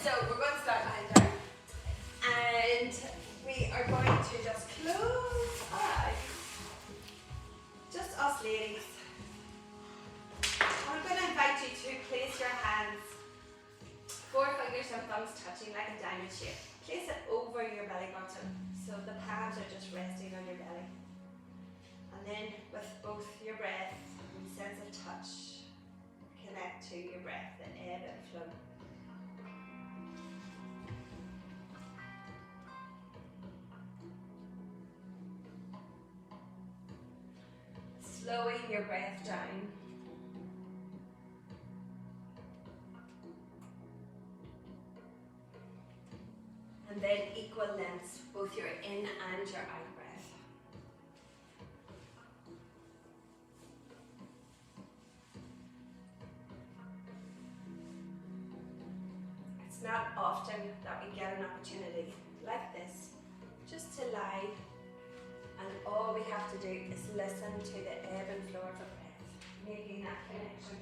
So we're going to start lying down, and we are going to just close our eyes. Just us ladies. I'm going to invite you to place your hands, 4 fingers and thumbs touching like a diamond shape. Place it over your belly button so the palms are just resting on your belly. And then with both your breath and sense of touch, connect to your breath, the ebb and flow. Slowing your breath down. And then equal lengths, both your in and your out breath. It's not often that we get an opportunity like this, just to lie, and all we have to do is listen to the ebb and flow of the breath, making that connection.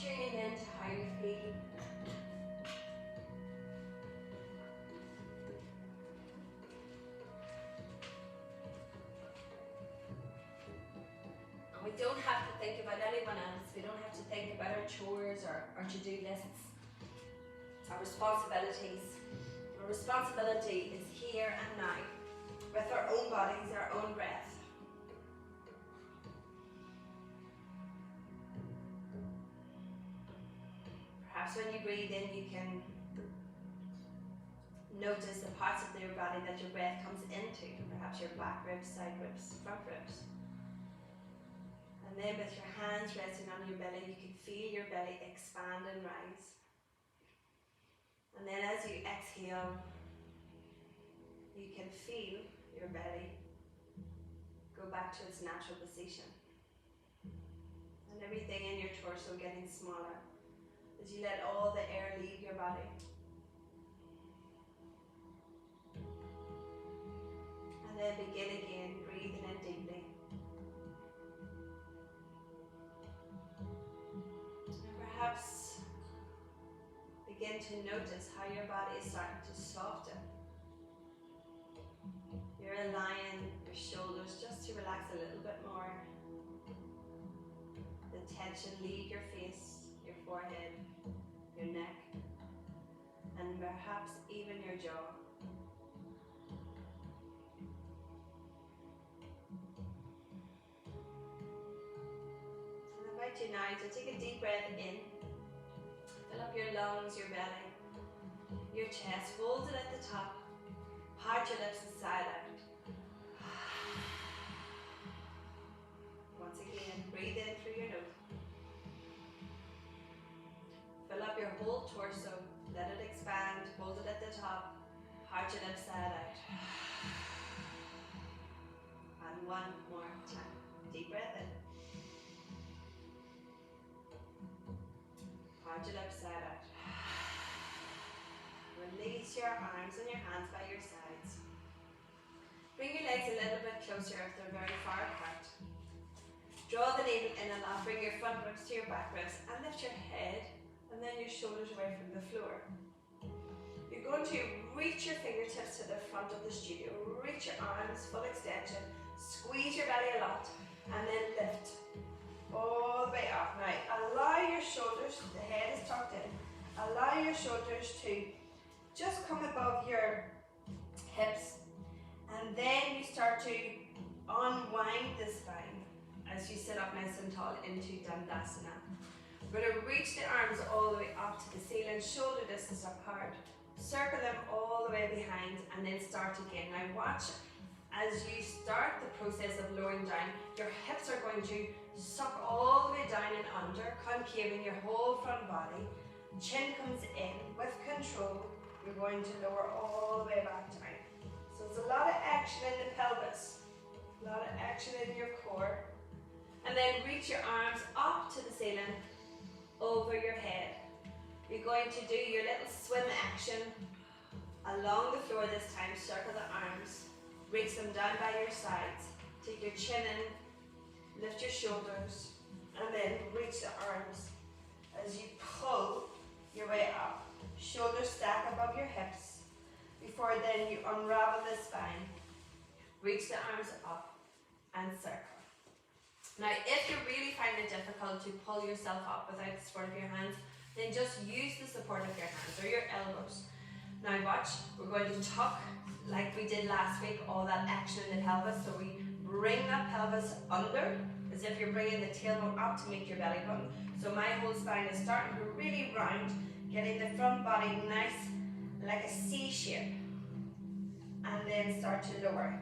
Tuning in to how you feel. And we don't have to think about anyone else. We don't have to think about our chores or our to-do lists. Our responsibilities. Our responsibility is here and now, with our own bodies, our own breath. Perhaps when you breathe in, you can notice the parts of your body that your breath comes into. Perhaps your back ribs, side ribs, front ribs. And then with your hands resting on your belly, you can feel your belly expand and rise. And then as you exhale, you can feel your belly go back to its natural position. And everything in your torso getting smaller as you let all the air leave your body. And then begin again, breathing in deeply. And perhaps begin to notice how your body is starting to soften. You're allowing your shoulders just to relax a little bit more. The tension leave your face, your forehead, your neck, and perhaps even your jaw. And I invite you now to take a deep breath in. Fill up your lungs, your belly, your chest. Hold it at the top. Part your lips inside out. Once again, breathe in through your nose. Fill up your whole torso. Let it expand. Hold it at the top. Part your lips side out. And one more time. Deep breath in. Part your lips side out. Release your arms and your hands by your sides. Bring your legs a little bit closer if they're very far apart. Draw the navel in and out. Bring your front ribs to your back ribs and lift your head and then your shoulders away from the floor. You're going to reach your fingertips to the front of the studio. Reach your arms, full extension. Squeeze your belly a lot and then lift all the way up. Now allow your shoulders, the head is tucked in, allow your shoulders to just come above your hips, and then you start to unwind the spine as you sit up nice and tall into Dandasana. We're going to reach the arms all the way up to the ceiling, shoulder distance apart, circle them all the way behind, and then start again. Now watch as you start the process of lowering down, your hips are going to suck all the way down and under, concaving your whole front body. Chin comes in with control. You're going to lower all the way back down. So there's a lot of action in the pelvis, a lot of action in your core. And then reach your arms up to the ceiling, over your head. You're going to do your little swim action along the floor this time. Circle the arms, reach them down by your sides. Take your chin in, lift your shoulders, and then reach the arms as you pull your way up. Shoulders stack above your hips. Before then you unravel the spine. Reach the arms up and circle. Now if you really find it difficult to pull yourself up without the support of your hands, then just use the support of your hands or your elbows. Now watch, we're going to tuck like we did last week, all that action in the pelvis. So we bring that pelvis under as if you're bringing the tailbone up to meet your belly button. So my whole spine is starting to really round, getting the front body nice like a C shape. And then start to lower.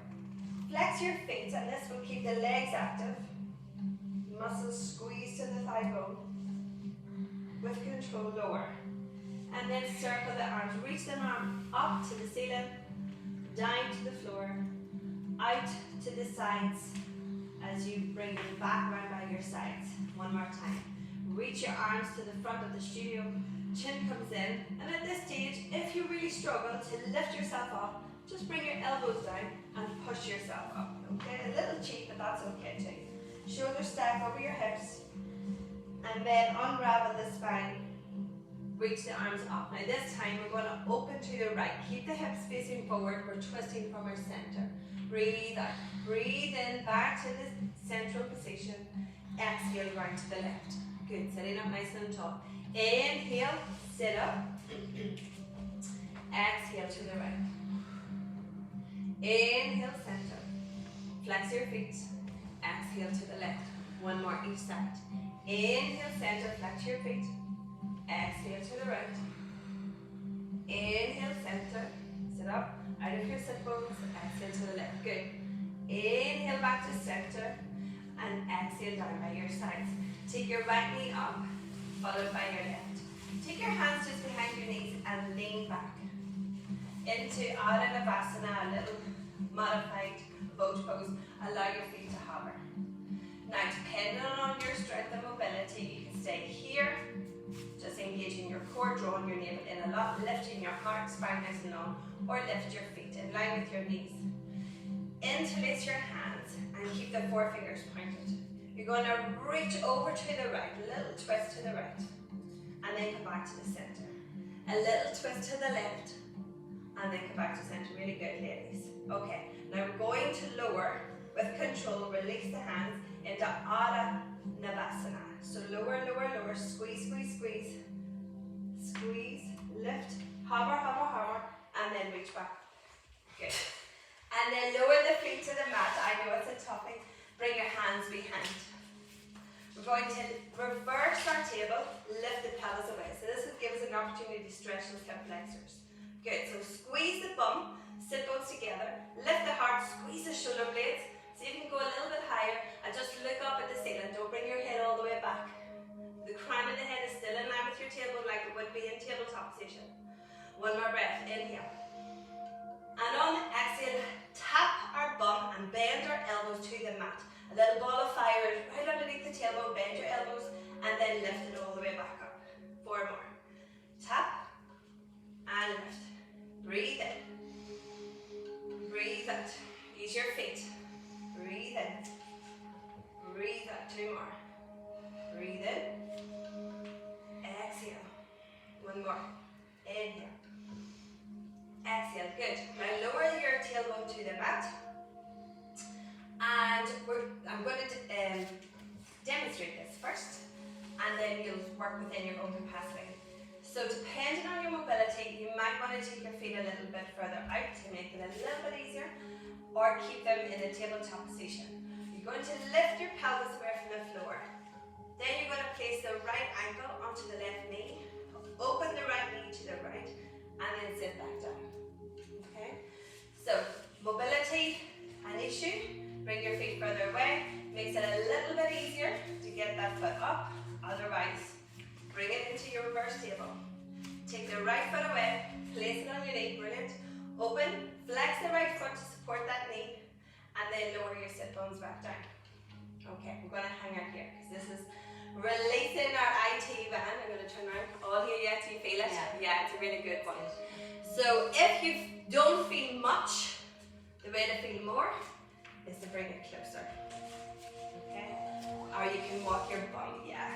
Flex your feet, and this will keep the legs active. Muscles squeeze to the thigh bone. With control, lower. And then circle the arms. Reach them arm up to the ceiling, down to the floor, out to the sides as you bring them back around by your sides. One more time. Reach your arms to the front of the studio. Chin comes in. And at this stage, if you really struggle to lift yourself up, just bring your elbows down and push yourself up. Okay? A little cheap, but that's okay too. Shoulders stack over your hips. And then unravel the spine. Reach the arms up. Now this time we're going to open to the right. Keep the hips facing forward. We're twisting from our center. Breathe out. Breathe in back to the central position. Exhale round to the left. Good. Sitting up nice and tall. Inhale, sit up. Exhale to the right. Inhale, center. Flex your feet. Exhale to the left. One more each side. Inhale, center. Flex your feet. Exhale to the right. Inhale, center. Sit up. Out of your sit bones. Exhale to the left. Good. Inhale back to center. And exhale down by your sides. Take your right knee up, followed by your left. Take your hands just behind your knees and lean back. Into Adho Navasana, a little modified boat pose. Allow your feet to hover. Now, depending on your strength and mobility, you can stay here, just engaging your core, drawing your navel in a lot, lifting your heart, spine nice and long, or lift your feet in line with your knees. Interlace your hands and keep the forefingers pointed. You're going to reach over to the right, a little twist to the right, and then come back to the center. A little twist to the left, and then come back to center. Really good, ladies. Okay, now we're going to lower with control, release the hands into Adho Navasana. So lower, lower, lower, squeeze, squeeze, squeeze, squeeze, lift, hover, hover, hover, and then reach back. Good. And then lower the feet to the mat. I know it's a toughie. Bring your hands behind. We're going to reverse our table, lift the pelvis away. So this will give us an opportunity to stretch those hip flexors. Good, so squeeze the bum, sit bones together, lift the heart, squeeze the shoulder blades. So you can go a little bit higher and just look up at the ceiling. Don't bring your head all the way back. The crown of the head is still in line with your tailbone like it would be in tabletop position. One more breath, inhale. And on exhale, tap our bum and bend our elbows to the mat. A little ball of fire right underneath the tailbone, bend your elbows, and then lift it all the way back up. Four more. Tap and lift. Breathe in. Breathe out. Use your feet. Breathe in. Breathe out. Two more. Breathe in. Exhale. One more. Inhale. Exhale. Good. Now lower your tailbone to the mat. And I'm going to demonstrate this first, and then you'll work within your own capacity. So depending on your mobility, you might want to take your feet a little bit further out to make it a little bit easier, or keep them in a tabletop position. You're going to lift your pelvis away from the floor. Then you're going to place the right ankle onto the left knee, open the right knee to the right, and then sit back down. Okay? So mobility, an issue. Bring your feet further away. Makes it a little bit easier to get that foot up. Otherwise, bring it into your reverse table. Take the right foot away. Place it on your knee. Brilliant. Open. Flex the right foot to support that knee. And then lower your sit bones back down. Okay, we're going to hang out here because this is releasing our IT band. I'm going to turn around. All here yet? Do you feel it? Yeah, it's a really good one. So if you don't feel much, the way to feel more is to bring it closer, okay? Or you can walk your bum, yeah.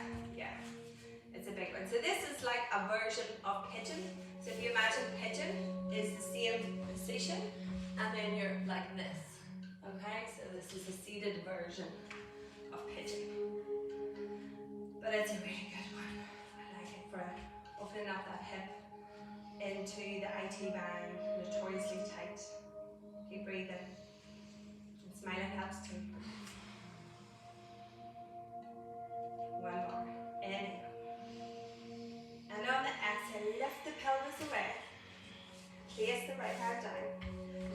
It's a big one. So this is like a version of pigeon. So if you imagine pigeon is the same position, and then you're like this. Okay, so this is a seated version of pigeon. But it's a really good one. I like it for opening up that hip into the IT band, notoriously tight. Keep breathing. And smiling helps too. One more. Inhale. And on the exhale, lift the pelvis away. Place the right hand down.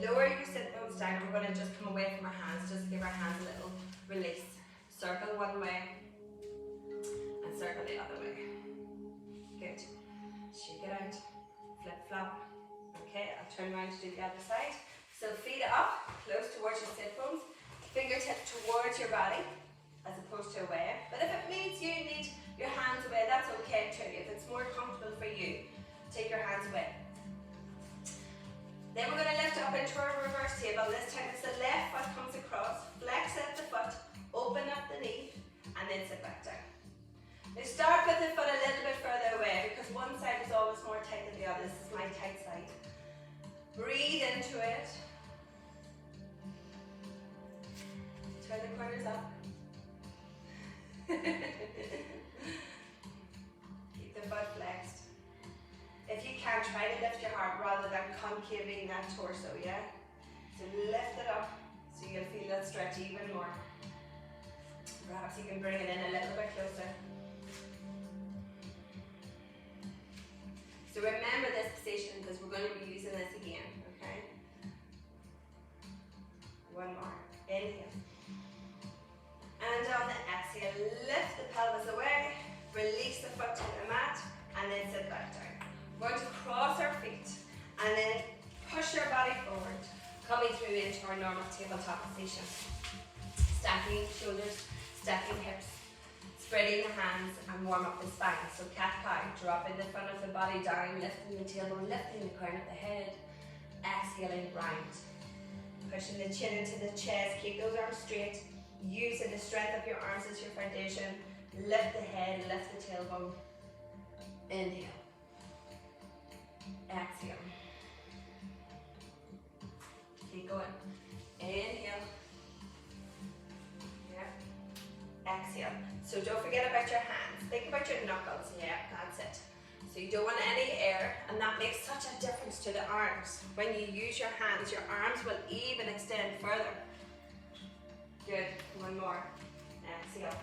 Lower your sit bones down. We're going to just come away from our hands, just give our hands a little release. Circle one way and circle the other way. Good. Shake it out. Flip flop. Okay, I'll turn around to do the other side. So feet up, close towards your sit bones. Fingertips towards your body, as opposed to away. But if it means you need your hands away, that's okay too. If it's more comfortable for you, take your hands away. Then we're going to lift up into our reverse table. This time it's the left foot comes across, flex at the foot, open up the knee, and then sit back down. Now start with the foot a little bit further away because one side is always more tight than the other. This is my tight side. Breathe into it. Turn the corners up. Keep the foot flexed. If you can, try to lift your heart rather than concaving that torso, yeah? So lift it up so you'll feel that stretch even more. Perhaps you can bring it in a little bit closer. So remember this position because we're going to be using this again, okay? One more. Inhale. And on the exhale, lift the pelvis away, release the foot to the mat, and then sit back down. We're going to cross our feet, and then push your body forward, coming through into our normal tabletop position. Stacking shoulders, stacking hips, spreading the hands, and warm up the spine. So cat-cow, dropping the front of the body down, lifting the tailbone, lifting the crown of the head, exhaling round. Pushing the chin into the chest, keep those arms straight. Using the strength of your arms as your foundation. Lift the head, lift the tailbone. Inhale. Exhale. Keep going. Inhale. Yeah. Exhale. So don't forget about your hands. Think about your knuckles. Yeah, that's it. So you don't want any air, and that makes such a difference to the arms. When you use your hands, your arms will even extend further. Good. One more. Exhale.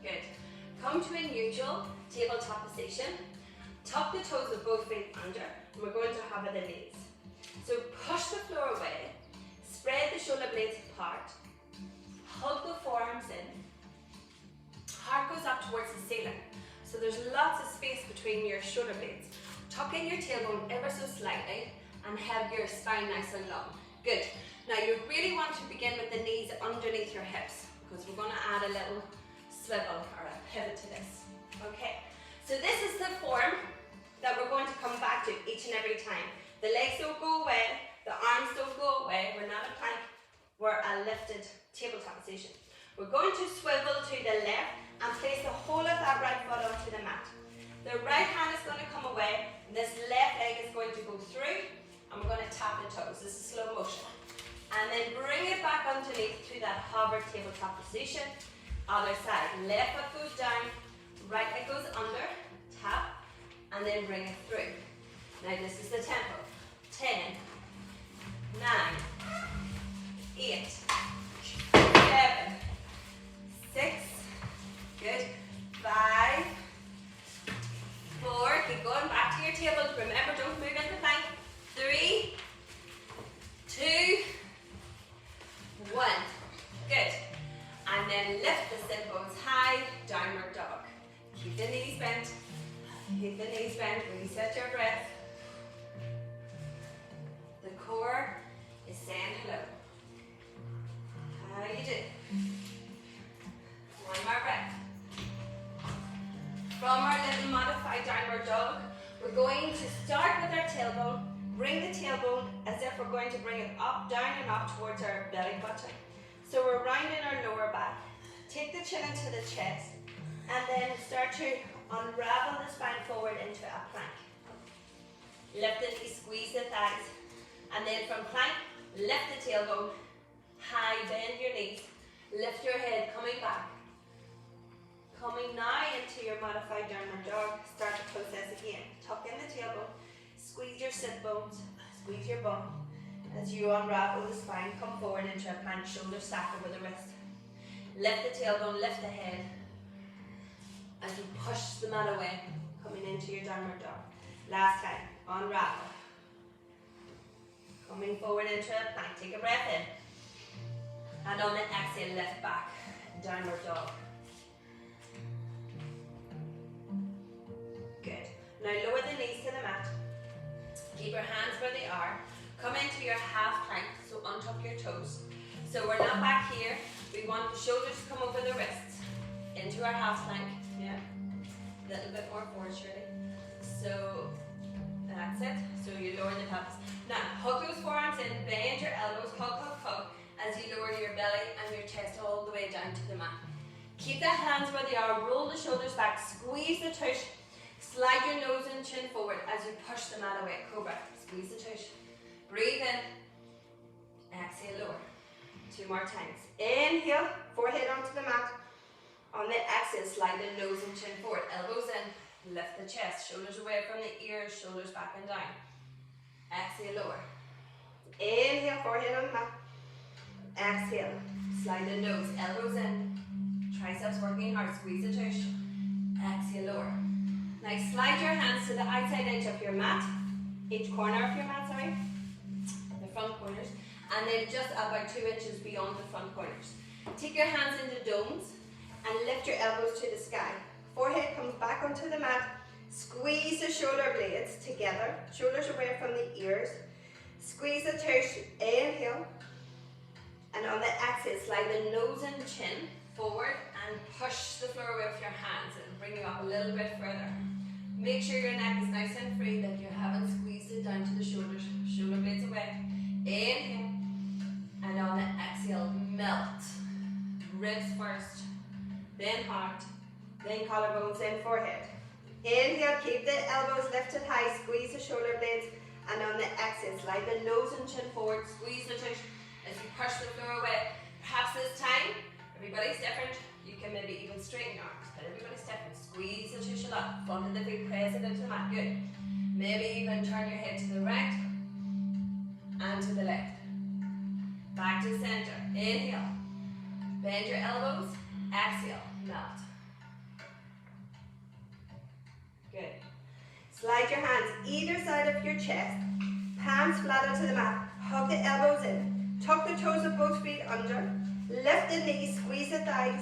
Good. Come to a neutral tabletop position. Tuck the toes of both feet under, and we're going to hover the knees. So push the floor away. Spread the shoulder blades apart. Hug the forearms in. Heart goes up towards the ceiling. So there's lots of space between your shoulder blades. Tuck in your tailbone ever so slightly and have your spine nice and long. Good. Now you really want to begin with the knees underneath your hips because we're going to add a little swivel or a pivot to this. Okay. So this is the form that we're going to come back to each and every time. The legs don't go away. The arms don't go away. We're not a plank. We're a lifted tabletop position. We're going to swivel to the left and place the whole of that right foot onto the mat. The right hand is going to come away. This left leg is going to go through, and we're going to tap the toes. This is slow motion. And then bring it back underneath to that hover tabletop position. Other side. Left foot goes down, right leg goes under, tap, and then bring it through. Now this is the tempo. 10, 9, 8, 7, 6, good, 5, 4, keep going back to your table. Remember, don't move into plank. 3, 2, 1. Good. And then lift the sit bones high, downward dog. Keep the knees bent. Keep the knees bent. Reset your breath. The core is saying hello. How you do? One more breath. From our little modified downward dog, we're going to start with our tailbone. Bring the tailbone as if we're going to bring it up, down and up towards our belly button. So we're rounding our lower back. Take the chin into the chest And then start to unravel the spine forward into a plank. Lift the knees, squeeze the thighs. And then from plank, lift the tailbone, high, bend your knees, lift your head, coming back. Coming now into your modified downward dog, start the process again. Tuck in the tailbone, squeeze your sit bones, squeeze your bum. As you unravel the spine, come forward into a plank, shoulders stacked over the wrist. Lift the tailbone, lift the head. As you push the mat away, coming into your downward dog. Last time, unravel. Coming forward into a plank, take a breath in. And on the exhale, lift back, downward dog. Good. Now lower the knees to the mat. Keep your hands where they are. Come into your half plank, so untuck your toes. So we're not back here. We want the shoulders to come over the wrists. Into our half plank. Yeah. A little bit more forward, Shirley. So that's it. So you lower the pelvis. Now hug those forearms in, bend your elbows, hug, hug, hug, as you lower your belly and your chest all the way down to the mat. Keep the hands where they are, roll the shoulders back, squeeze the tush, slide your nose and chin forward as you push the mat away. Cobra, squeeze the tush. Breathe in, exhale, lower. 2 more times. Inhale, forehead onto the mat. On the exhale, slide the nose and chin forward, elbows in, lift the chest, shoulders away from the ears, shoulders back and down. Exhale, lower. Inhale, forehead on the mat. Exhale, slide the nose, elbows in, triceps working hard, squeeze the tush. Exhale, lower. Now slide your hands to the outside edge of your mat, each corner of your mat, sorry, the front corners, and then just about 2 inches beyond the front corners. Take your hands into domes and lift your elbows to the sky. Forehead comes back onto the mat. Squeeze the shoulder blades together, shoulders away from the ears. Squeeze the tush, inhale. And on the exhale, slide the nose and chin forward and push the floor away with your hands and bring you up a little bit further. Make sure your neck is nice and free, that you haven't squeezed it down to the shoulders. Shoulder blades away. Inhale. And on the exhale, melt. Ribs first, then heart, then collarbones, then forehead. Inhale, keep the elbows lifted high, squeeze the shoulder blades, and on the exhale, slide the nose and chin forward, squeeze the tush as you push the floor away. Perhaps this time, everybody's different. You can maybe even straighten your arms, but everybody's different. Squeeze the tush a lot, front of the feet, press it into the mat, good. Maybe even turn your head to the right and to the left. Back to center, inhale. Bend your elbows, exhale, melt. Good. Slide your hands either side of your chest, palms flat onto the mat, hug the elbows in, tuck the toes of both feet under, lift the knees, squeeze the thighs,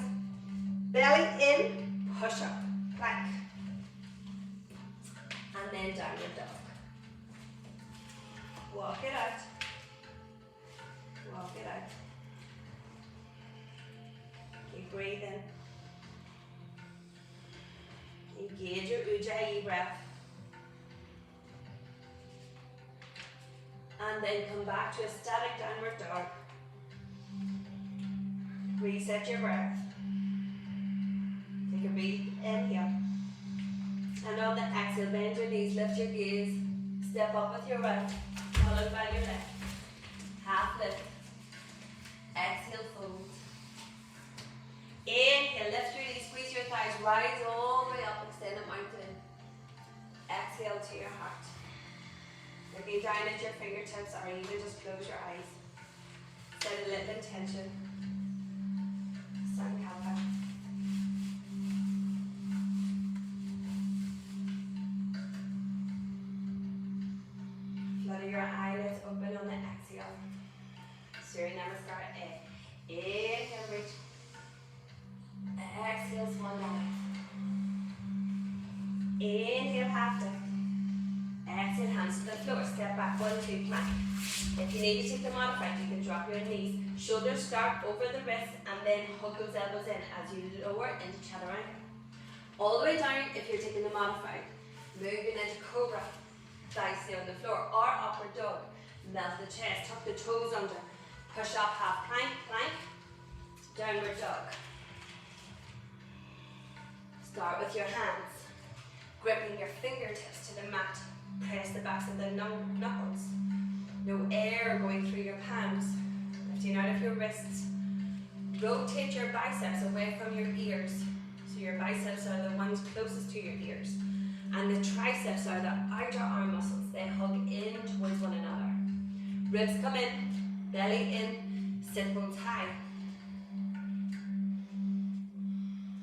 belly in, push up, plank, and then downward dog. Walk it out, walk it out. Keep breathing. Engage your Ujjayi breath. And then come back to a static downward dog. Reset your breath. Take a deep inhale. And on the exhale, bend your knees, lift your gaze. Step up with your right, followed by your left. Half lift. Exhale, fold. Inhale, lift your knees, squeeze your thighs, rise all the way up, extend the mountain. Exhale to your heart. Looking down at your fingertips, or even just close your eyes. Set a little intention. Sankalpa. Flutter your eyelids open on the exhale. Surya Namaskar. Inhale, reach. Exhale, swan dive. Inhale, half lift. Exhale, hands to the floor. Step back, 1, 2, plank. If you need to take the modified, you can drop your knees. Shoulders start over the wrists and then hug those elbows in as you lower into chaturanga. All the way down if you're taking the modified. Moving into cobra. Thighs stay on the floor. Or upward dog. Melt the chest. Tuck the toes under. Push up, half plank, plank. Downward dog. Start with your hands, gripping your fingertips to the mat. Press the backs of the knuckles. No air going through your palms. Lifting out of your wrists. Rotate your biceps away from your ears. So your biceps are the ones closest to your ears. And the triceps are the outer arm muscles. They hug in towards one another. Ribs come in, belly in, sit bones high.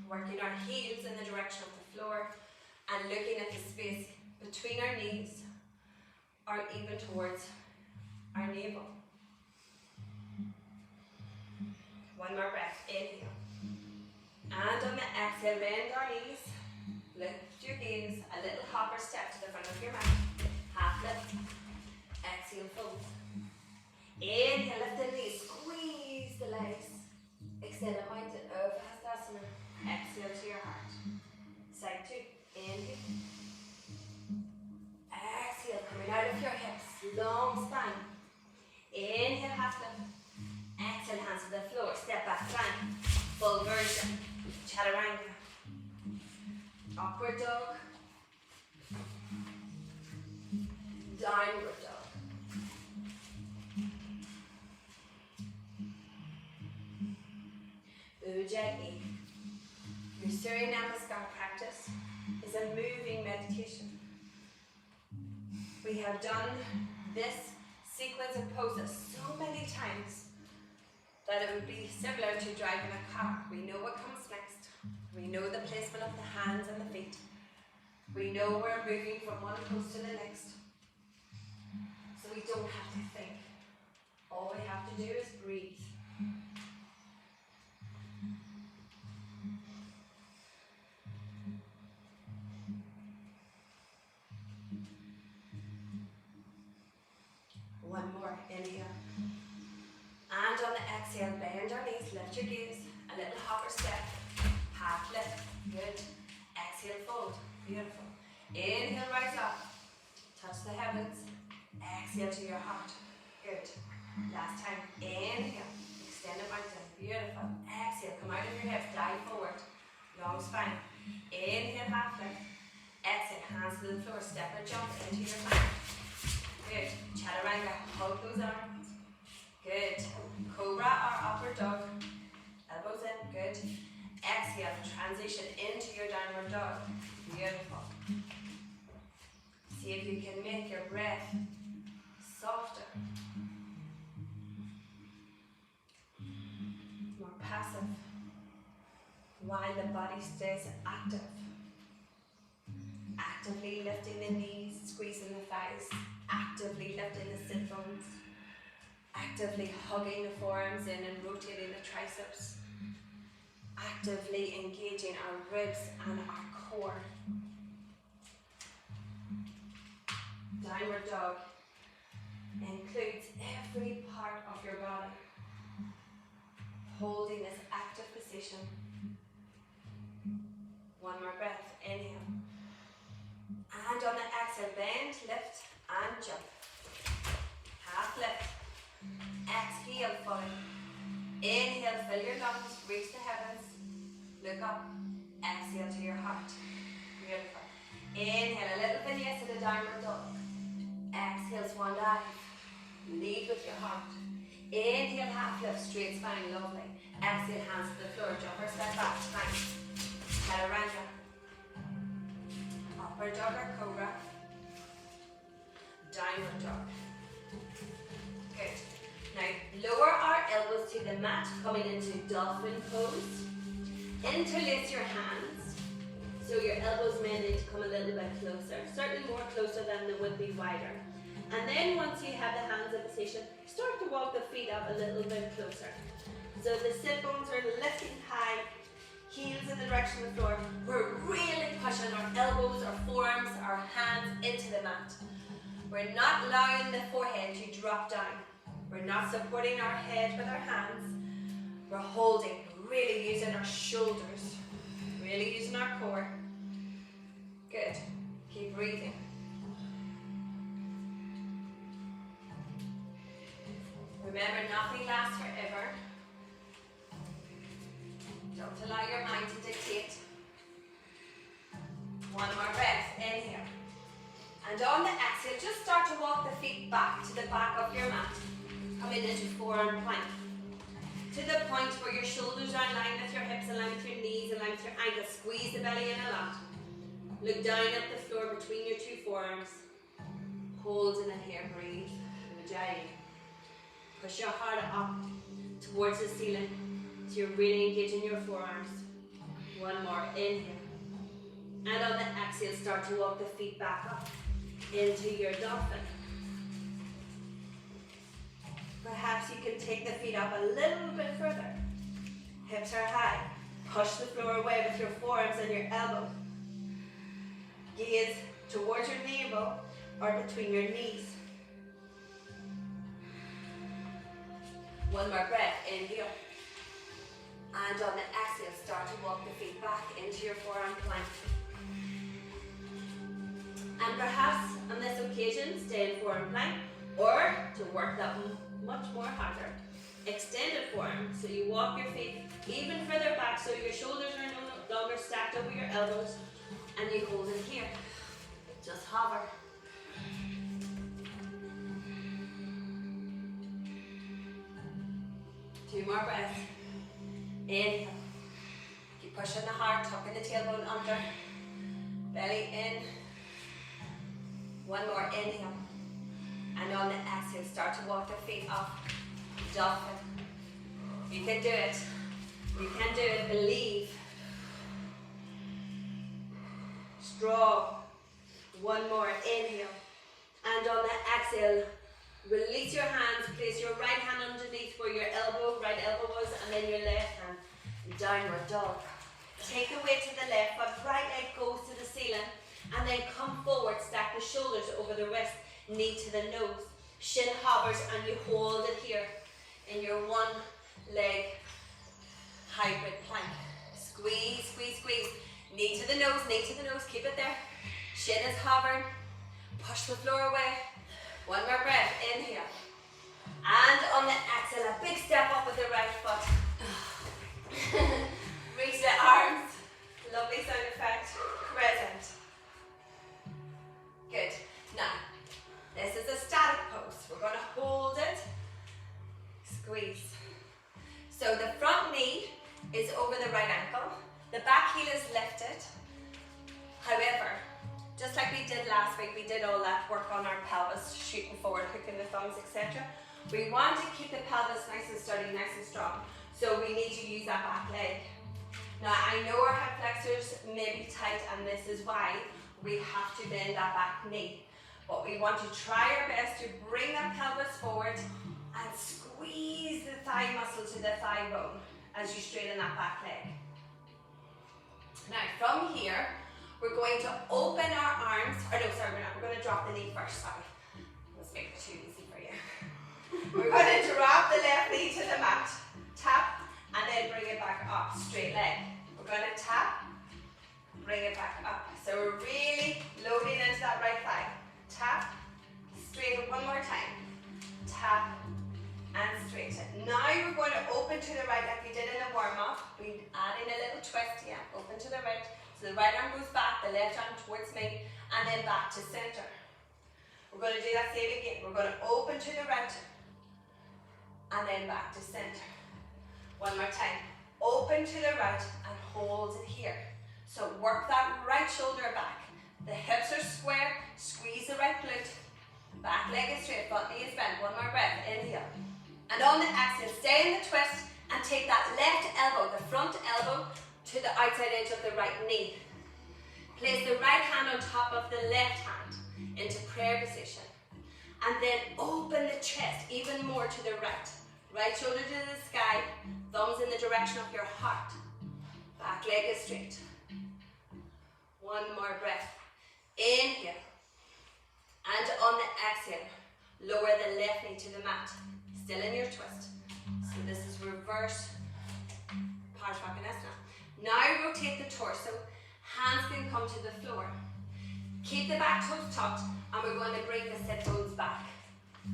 Working our heels in the direction of the floor and looking at the space between our knees or even towards our navel. One more breath, inhale. And on the exhale, bend our knees, lift your gaze, a little hopper step to the front of your mat. Half lift, exhale, fold. Inhale, lift the knees, squeeze the legs. Exhale, a mountain of Hastasana. Exhale to your heart. Side two, inhale. Exhale, coming out of your hips, long spine. Inhale, half lift. Exhale, hands to the floor, step back, plank. Full version, chaturanga. Upward dog. Downward dog. Ujjayi. Your Surya Namaskar practice is a moving meditation. We have done this sequence of poses so many times that it would be similar to driving a car. We know what comes next. We know the placement of the hands and the feet. We know we're moving from one pose to the next. So we don't have to think. All we have to do is breathe. One more, inhale. And on the exhale, bend our knees, lift your gaze, a little hopper step, half lift, good. Exhale, fold, beautiful. Inhale, rise up, touch the heavens, exhale to your heart, good. Last time, inhale, extend the mountain, beautiful. Exhale, come out of your hips, dive forward, long spine. Inhale, half lift, exhale, hands to the floor, step and jump into your mat. Good. Chaturanga, hold those arms. Good. Cobra or upward dog. Elbows in. Good. Exhale, transition into your downward dog. Beautiful. See if you can make your breath softer. More passive. While the body stays active. Actively lifting the knees, squeezing the thighs. Actively lifting the sit bones, actively hugging the forearms in and rotating the triceps, actively engaging our ribs and our core. Downward dog includes every part of your body, holding this active position. One more breath, inhale. And on the exhale, bend, lift, and jump. Half lift. Exhale, fully. Inhale, fill your lungs, reach the heavens. Look up. Exhale to your heart. Beautiful. Inhale, a little vinyasa to the downward dog. Exhale, swan dive. Lead with your heart. Inhale, half lift, straight spine, lovely. Exhale, hands to the floor, jump or step back, plank. Chaturanga. Upward dog or cobra. Downward dog. Good. Now lower our elbows to the mat, coming into dolphin pose. Interlace your hands. So your elbows may need to come a little bit closer. Certainly more closer than they would be wider. And then once you have the hands in position, start to walk the feet up a little bit closer. So the sit bones are lifting high. Heels in the direction of the floor. We're really pushing our elbows, our forearms, our hands into the mat. We're not allowing the forehead to drop down. We're not supporting our head with our hands. We're holding, really using our shoulders, really using our core. Good. Keep breathing. Remember, nothing lasts forever. Don't allow your mind to dictate. back to the back of your mat, coming into forearm plank. To the point where your shoulders are in line with your hips, in line with your knees, in line with your ankles. Squeeze the belly in a lot. Look down at the floor between your two forearms. Holding it here, breathe. Ujjayi. Push your heart up towards the ceiling so you're really engaging your forearms. One more, inhale. And on the exhale, start to walk the feet back up into your dolphin. Perhaps you can take the feet up a little bit further. Hips are high. Push the floor away with your forearms and your elbows. Gaze towards your navel or between your knees. One more breath, inhale. And on the exhale, start to walk the feet back into your forearm plank. And perhaps on this occasion, stay in forearm plank, or to work that much more harder, extended forearm. So you walk your feet even further back so your shoulders are no longer stacked over your elbows, and you hold it here. Just hover. Two more breaths. Inhale. Keep pushing the heart, tucking the tailbone under. Belly in. One more, inhale. And on the exhale, start to walk the feet up. Dolphin. You can do it. You can do it, believe. Strong. One more, inhale. And on the exhale, release your hands. Place your right hand underneath where your right elbow was, and then your left hand. Downward dog. Take the weight to the left, but right leg goes to the ceiling. And then come forward, stack the shoulders over the wrist, knee to the nose. Shin hovers and you hold it here in your one leg hybrid plank. Squeeze, squeeze, squeeze. Knee to the nose, keep it there. Shin is hovering. Push the floor away. One more breath, inhale. And on the exhale, a big step up with the right foot. Reach the arms. Lovely sound effect. Present. Good. Now, this is a static pose. We're going to hold it. Squeeze. So the front knee is over the right ankle. The back heel is lifted. However, just like we did last week, we did all that work on our pelvis, shooting forward, hooking the thumbs, etc. We want to keep the pelvis nice and sturdy, nice and strong. So we need to use that back leg. Now, I know our hip flexors may be tight, and this is why we have to bend that back knee. But we want to try our best to bring that pelvis forward and squeeze the thigh muscle to the thigh bone as you straighten that back leg. Now, from here, we're going to open our arms, or no, sorry, we're not. We're going to drop the knee first, sorry. Let's make it too easy for you. We're going to drop the left knee to the mat, tap, and then bring it back up, straight leg. We're going to tap, bring it back up. So we're really loading into that right thigh. Tap, straighten one more time. Tap, and straighten. Now we're going to open to the right like we did in the warm-up. We add in a little twist, yeah, open to the right. So the right arm goes back, the left arm towards me, and then back to center. We're going to do that same again. We're going to open to the right, and then back to center. One more time. Open to the right, and hold it here. So work that right shoulder back. The hips are square, squeeze the right glute. Back leg is straight, front knee is bent. One more breath, inhale. And on the exhale, stay in the twist, and take that left elbow, the front elbow, to the outside edge of the right knee. Place the right hand on top of the left hand into prayer position. And then open the chest even more to the right. Right shoulder to the sky, thumbs in the direction of your heart. Back leg is straight. One more breath. Inhale. And on the exhale, lower the left knee to the mat. Still in your twist. So this is reverse Parsvakonasana. Now rotate the torso. Hands can come to the floor. Keep the back toes tucked, and we're going to bring the sit bones back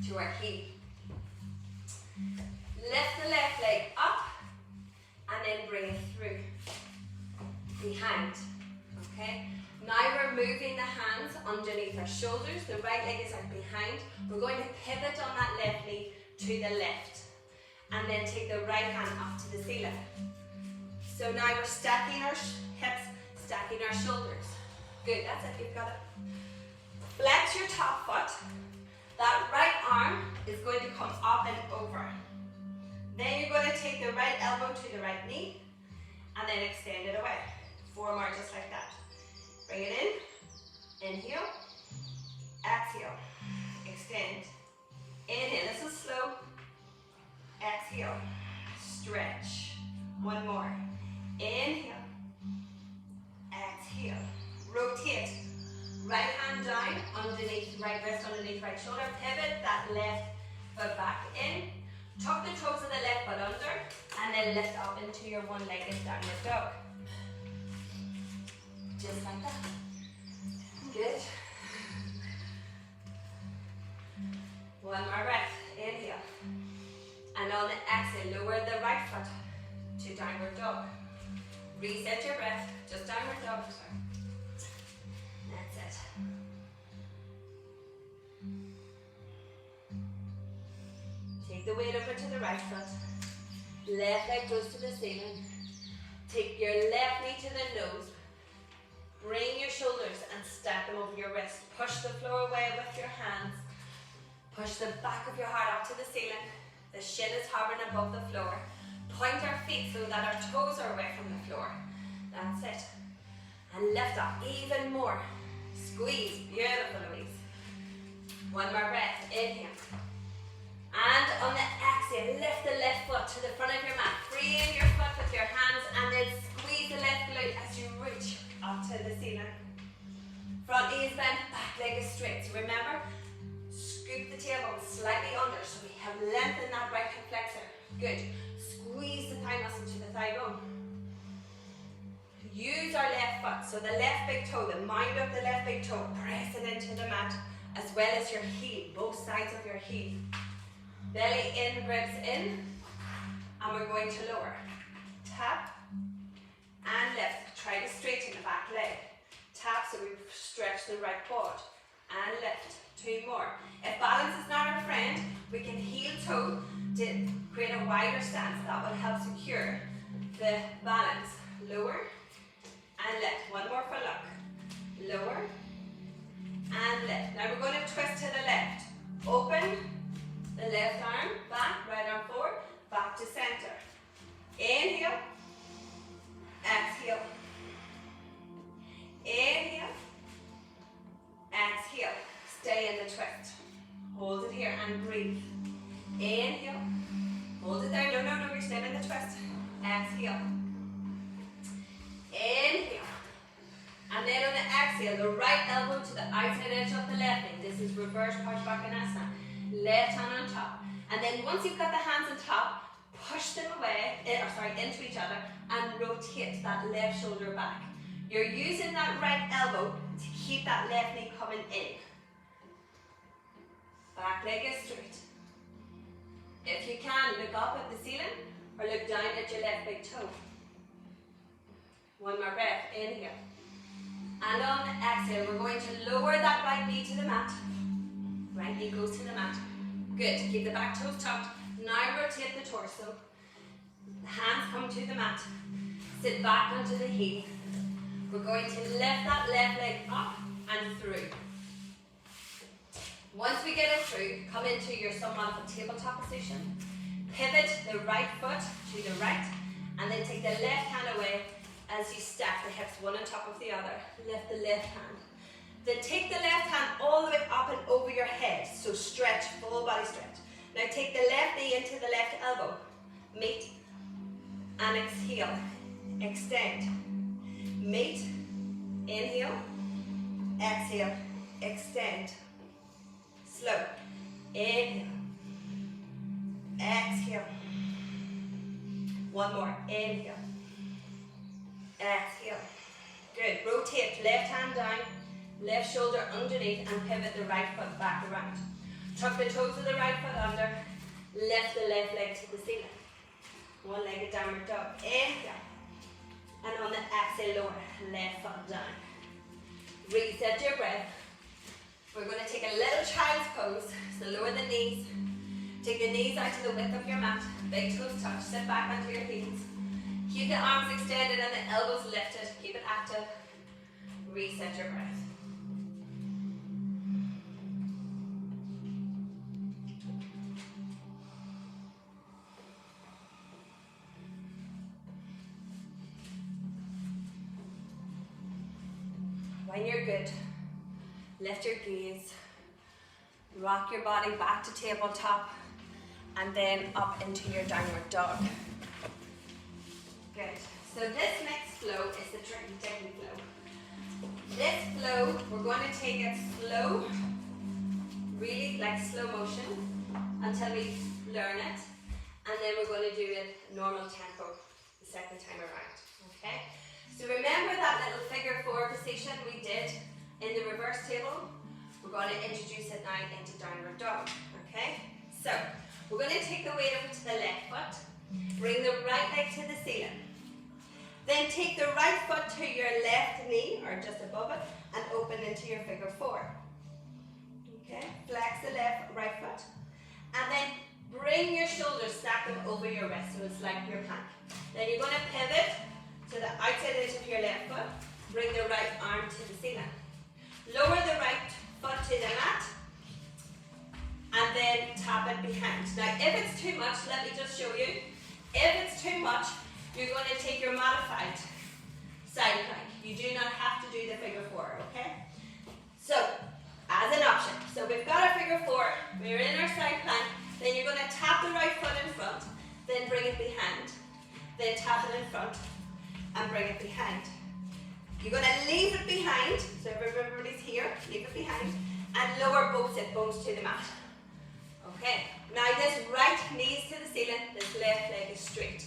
to our heel. Lift the left leg up, and then bring it through. Behind. Okay? Now we're moving the hands underneath our shoulders. The right leg is out behind. We're going to pivot on that left knee to the left. And then take the right hand up to the ceiling. So now we're stacking our hips, stacking our shoulders. Good, that's it, you've got it. Flex your top foot. That right arm is going to come up and over. Then you're going to take the right elbow to the right knee and then extend it away. 4 more just like that. Bring it in, inhale, exhale, extend, inhale, this is slow, exhale, stretch, 1 more, inhale, exhale, rotate, right hand down, underneath right wrist, underneath right shoulder, pivot that left foot back in, tuck the toes of the left foot under, and then lift up into your one-legged downward dog. Just like that. Good. 1 more breath. Inhale. And on the exhale, lower the right foot to downward dog. Reset your breath. Just downward dog. Sorry. That's it. Take the weight over to the right foot. Left leg goes to the ceiling. Take your left knee to the nose. Bring your shoulders and stack them over your wrist. Push the floor away with your hands. Push the back of your heart up to the ceiling. The shin is hovering above the floor. Point our feet so that our toes are away from the floor. That's it. And lift up even more. Squeeze. Beautiful, Louise. 1 more breath. Inhale. And on the exhale, lift the left foot to the front of your mat. Free in your foot with your hands and then squeeze the left glute as you reach up to the ceiling. Front knee is bent, back leg is straight. So remember, scoop the tailbone slightly under so we have length in that right hip flexor. Good. Squeeze the thigh muscle to the thigh bone. Use our left foot, so the left big toe, the mound of the left big toe, press it into the mat as well as your heel, both sides of your heel. Belly in, ribs in, and we're going to lower. Tap and lift. Try to straighten the back leg. Tap so we stretch the right quad. And lift. 2 more. If balance is not our friend, we can heel toe to create a wider stance. That will help secure the balance. Lower and lift. 1 more for luck. Lower and lift. Now we're going to twist to the left. Open the left arm, back, right arm forward, back to center. Inhale, exhale. Inhale, exhale. Stay in the twist. Hold it here and breathe. Inhale, hold it there. No, you're staying in the twist. Exhale. Inhale. And then on the exhale, the right elbow to the outside edge of the left knee. This is reverse Parsvakonasana. Left hand on top. And then once you've got the hands on top, push them away, into each other and rotate that left shoulder back. You're using that right elbow to keep that left knee coming in. Back leg is straight. If you can, look up at the ceiling or look down at your left big toe. 1 more breath. Inhale. And on the exhale, we're going to lower that right knee to the mat. Right knee goes to the mat. Good. Keep the back toes tucked. Now rotate the torso. The hands come to the mat. Sit back onto the heel. We're going to lift that left leg up and through. Once we get it through, come into your somewhat of a tabletop position. Pivot the right foot to the right and then take the left hand away as you stack the hips one on top of the other. Lift the left hand. Then take the left hand all the way up and over your head. So stretch, full body stretch. Now take the left knee into the left elbow. Meet and exhale. Extend. Meet. Inhale. Exhale. Extend. Slow. Inhale. Exhale. 1 more. Inhale. Exhale. Good. Rotate. Left hand down. Left shoulder underneath and pivot the right foot back around. Tuck the toes of the right foot under. Lift the left leg to the ceiling. One-legged downward dog. Inhale. And on the exhale, lower. Left foot down. Reset your breath. We're going to take a little child's pose. So lower the knees. Take the knees out to the width of your mat. Big toes touch. Sit back onto your heels. Keep the arms extended and the elbows lifted. Keep it active. Reset your breath. When you're good, lift your gaze, rock your body back to tabletop, and then up into your downward dog. Good. So this next flow is the tricky flow. This flow, we're going to take it slow, really like slow motion, until we learn it, and then we're going to do it normal tempo the second time around, okay? So remember that little figure 4 position we did in the reverse table? We're going to introduce it now into downward dog, okay? So, we're going to take the weight over to the left foot, bring the right leg to the ceiling. Then take the right foot to your left knee, or just above it, and open into your figure 4. Okay, flex the right foot. And then bring your shoulders, stack them over your wrist, so it's like your plank. Then you're going to pivot to the outside edge of your left foot, bring the right arm to the ceiling. Lower the right foot to the mat, and then tap it behind. Now, if it's too much, let me just show you. If it's too much, you're going to take your modified side plank. You do not have to do the figure 4, okay? So, as an option. So we've got our figure 4, we're in our side plank, then you're going to tap the right foot in front, then bring it behind, then tap it in front, and bring it behind. You're going to leave it behind, so if everybody's here, leave it behind, and lower both sit bones to the mat. Okay, now this right knees to the ceiling, this left leg is straight.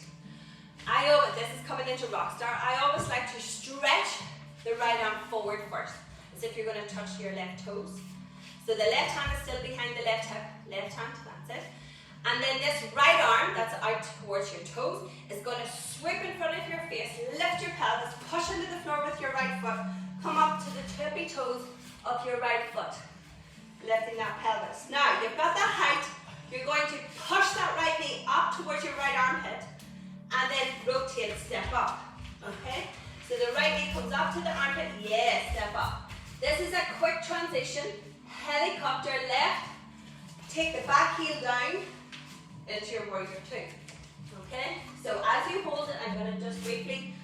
This is coming into Rockstar, I always like to stretch the right arm forward first, as if you're going to touch your left toes. So the left hand is still behind the left hip, left hand, that's it. And then this right arm that's out towards your toes is going to sweep in front of your face, lift your pelvis, push into the floor with your right foot, come up to the tippy toes of your right foot, lifting that pelvis. Now, you've got that height, you're going to push that right knee up towards your right armpit, and then rotate, step up, okay? So the right knee comes up to the armpit, yes, step up. This is a quick transition, helicopter left, take the back heel down, into your warrior 2, okay? So as you hold it, I'm going to just briefly,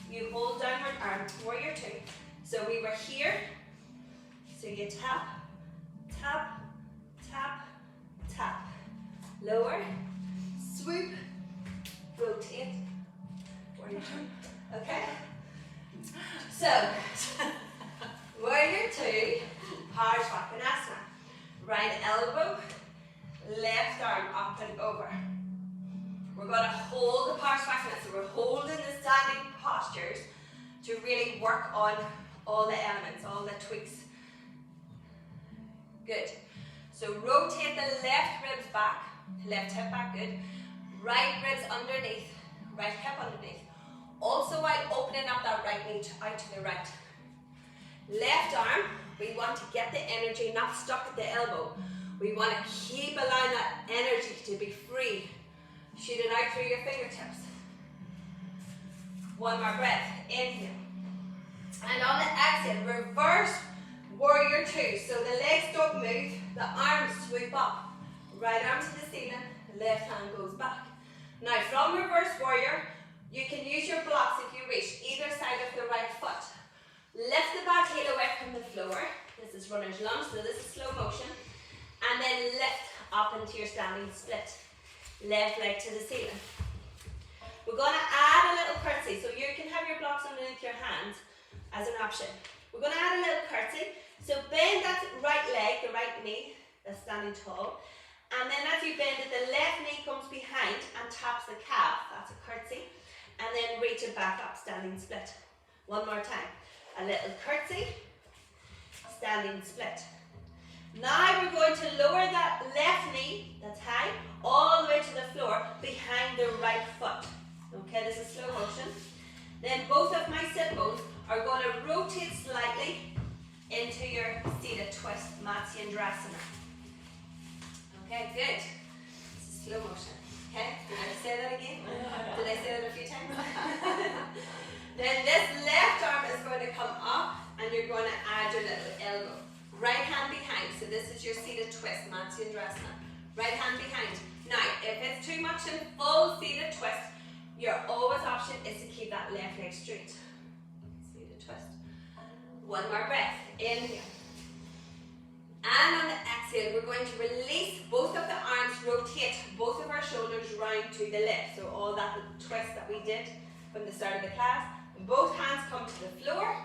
you hold downward arm, warrior 2. So we were here, so you tap, tap, tap, tap. Lower, swoop, rotate, warrior 2, okay? So, warrior 2, Parsvakonasana. Right elbow, left arm up and over. We're going to hold the Parsvakonasana, so we're holding the standing postures to really work on all the elements, all the tweaks. Good. So rotate the left ribs back, left hip back, good. Right ribs underneath, right hip underneath. Also while opening up that right knee out to the right. Left arm, we want to get the energy not stuck at the elbow. We want to keep allowing that energy to be free. Shoot it out through your fingertips. One more breath. Inhale. And on the exhale, reverse warrior 2. So the legs don't move, the arms sweep up. Right arm to the ceiling, left hand goes back. Now from reverse warrior, you can use your blocks if you reach either side of the right foot. Lift the back heel away from the floor. This is runner's lunge, so this is slow motion. And then lift up into your standing split. Left leg to the ceiling. We're going to add a little curtsy. So you can have your blocks underneath your hands as an option. We're going to add a little curtsy. So bend that right leg, the right knee, that's standing tall. And then as you bend it, the left knee comes behind and taps the calf. That's a curtsy. And then reach it back up, standing split. One more time. A little curtsy, standing split. Now we're going to lower that left knee, that's high, all the way to the floor behind the right foot. Okay, this is slow motion. Then both of my sit bones are going to rotate slightly Matsyendrasana. Right hand behind. Now, if it's too much in full seated twist, your always option is to keep that left leg straight. Seated twist. One more breath. Inhale. And on the exhale, we're going to release both of the arms, rotate both of our shoulders round to the left. So all that twist that we did from the start of the class. Both hands come to the floor.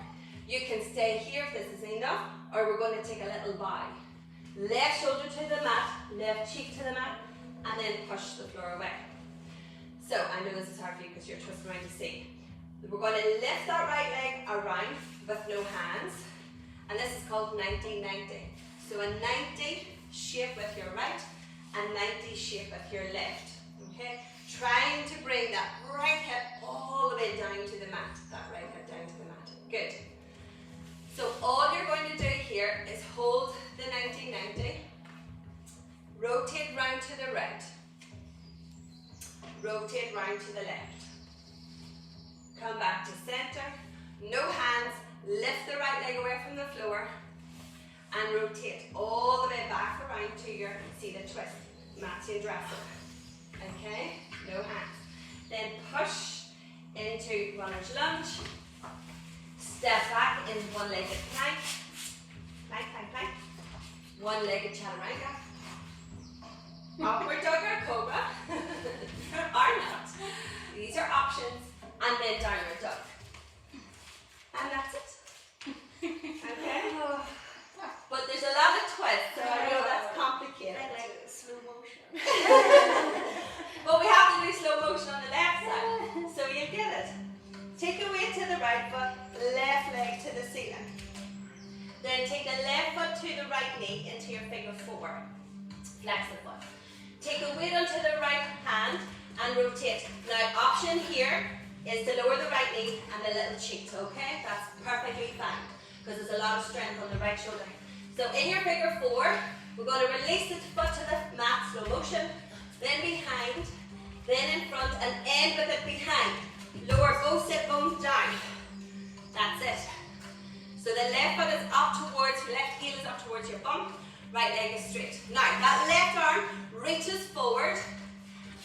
You can stay here if this is enough, or we're going to take a little bow. Left shoulder to the mat, left cheek to the mat, and then push the floor away. So, I know this is hard for you because you're twisting around to see. We're going to lift that right leg around with no hands, and this is called 90-90. So a 90 shape with your right, and 90 shape with your left. Okay? Trying to bring that right hip all the way down to the mat. That right hip down to the mat. Good. So all you're going to do here is hold the 90-90. Rotate round to the right. Rotate round to the left. Come back to center. No hands. Lift the right leg away from the floor. And rotate all the way back around to your seated twist. Matsyendrasana. Okay? No hands. Then push into runner's lunge. Step back in one-legged plank. Plank, plank, plank. One-legged chaturanga. Upward dog or cobra. Or not. These are options. And then downward dog. And that's it. Okay? But there's a lot of twists, so I know that's complicated. I like slow motion. But we have to do slow motion on the left side, so you get it. Take the weight to the right foot, left leg to the ceiling. Then take the left foot to the right knee into your figure four. Flex the foot. Take the weight onto the right hand and rotate. Now, option here is to lower the right knee and the little cheeks, okay? That's perfectly fine, because there's a lot of strength on the right shoulder. So in your figure four, we're going to release the foot to the mat, slow motion, then behind, then in front, and end with it behind. Lower both sit bones down. That's it. So the left foot is up towards, left heel is up towards your bum, right leg is straight. Now, that left arm reaches forward,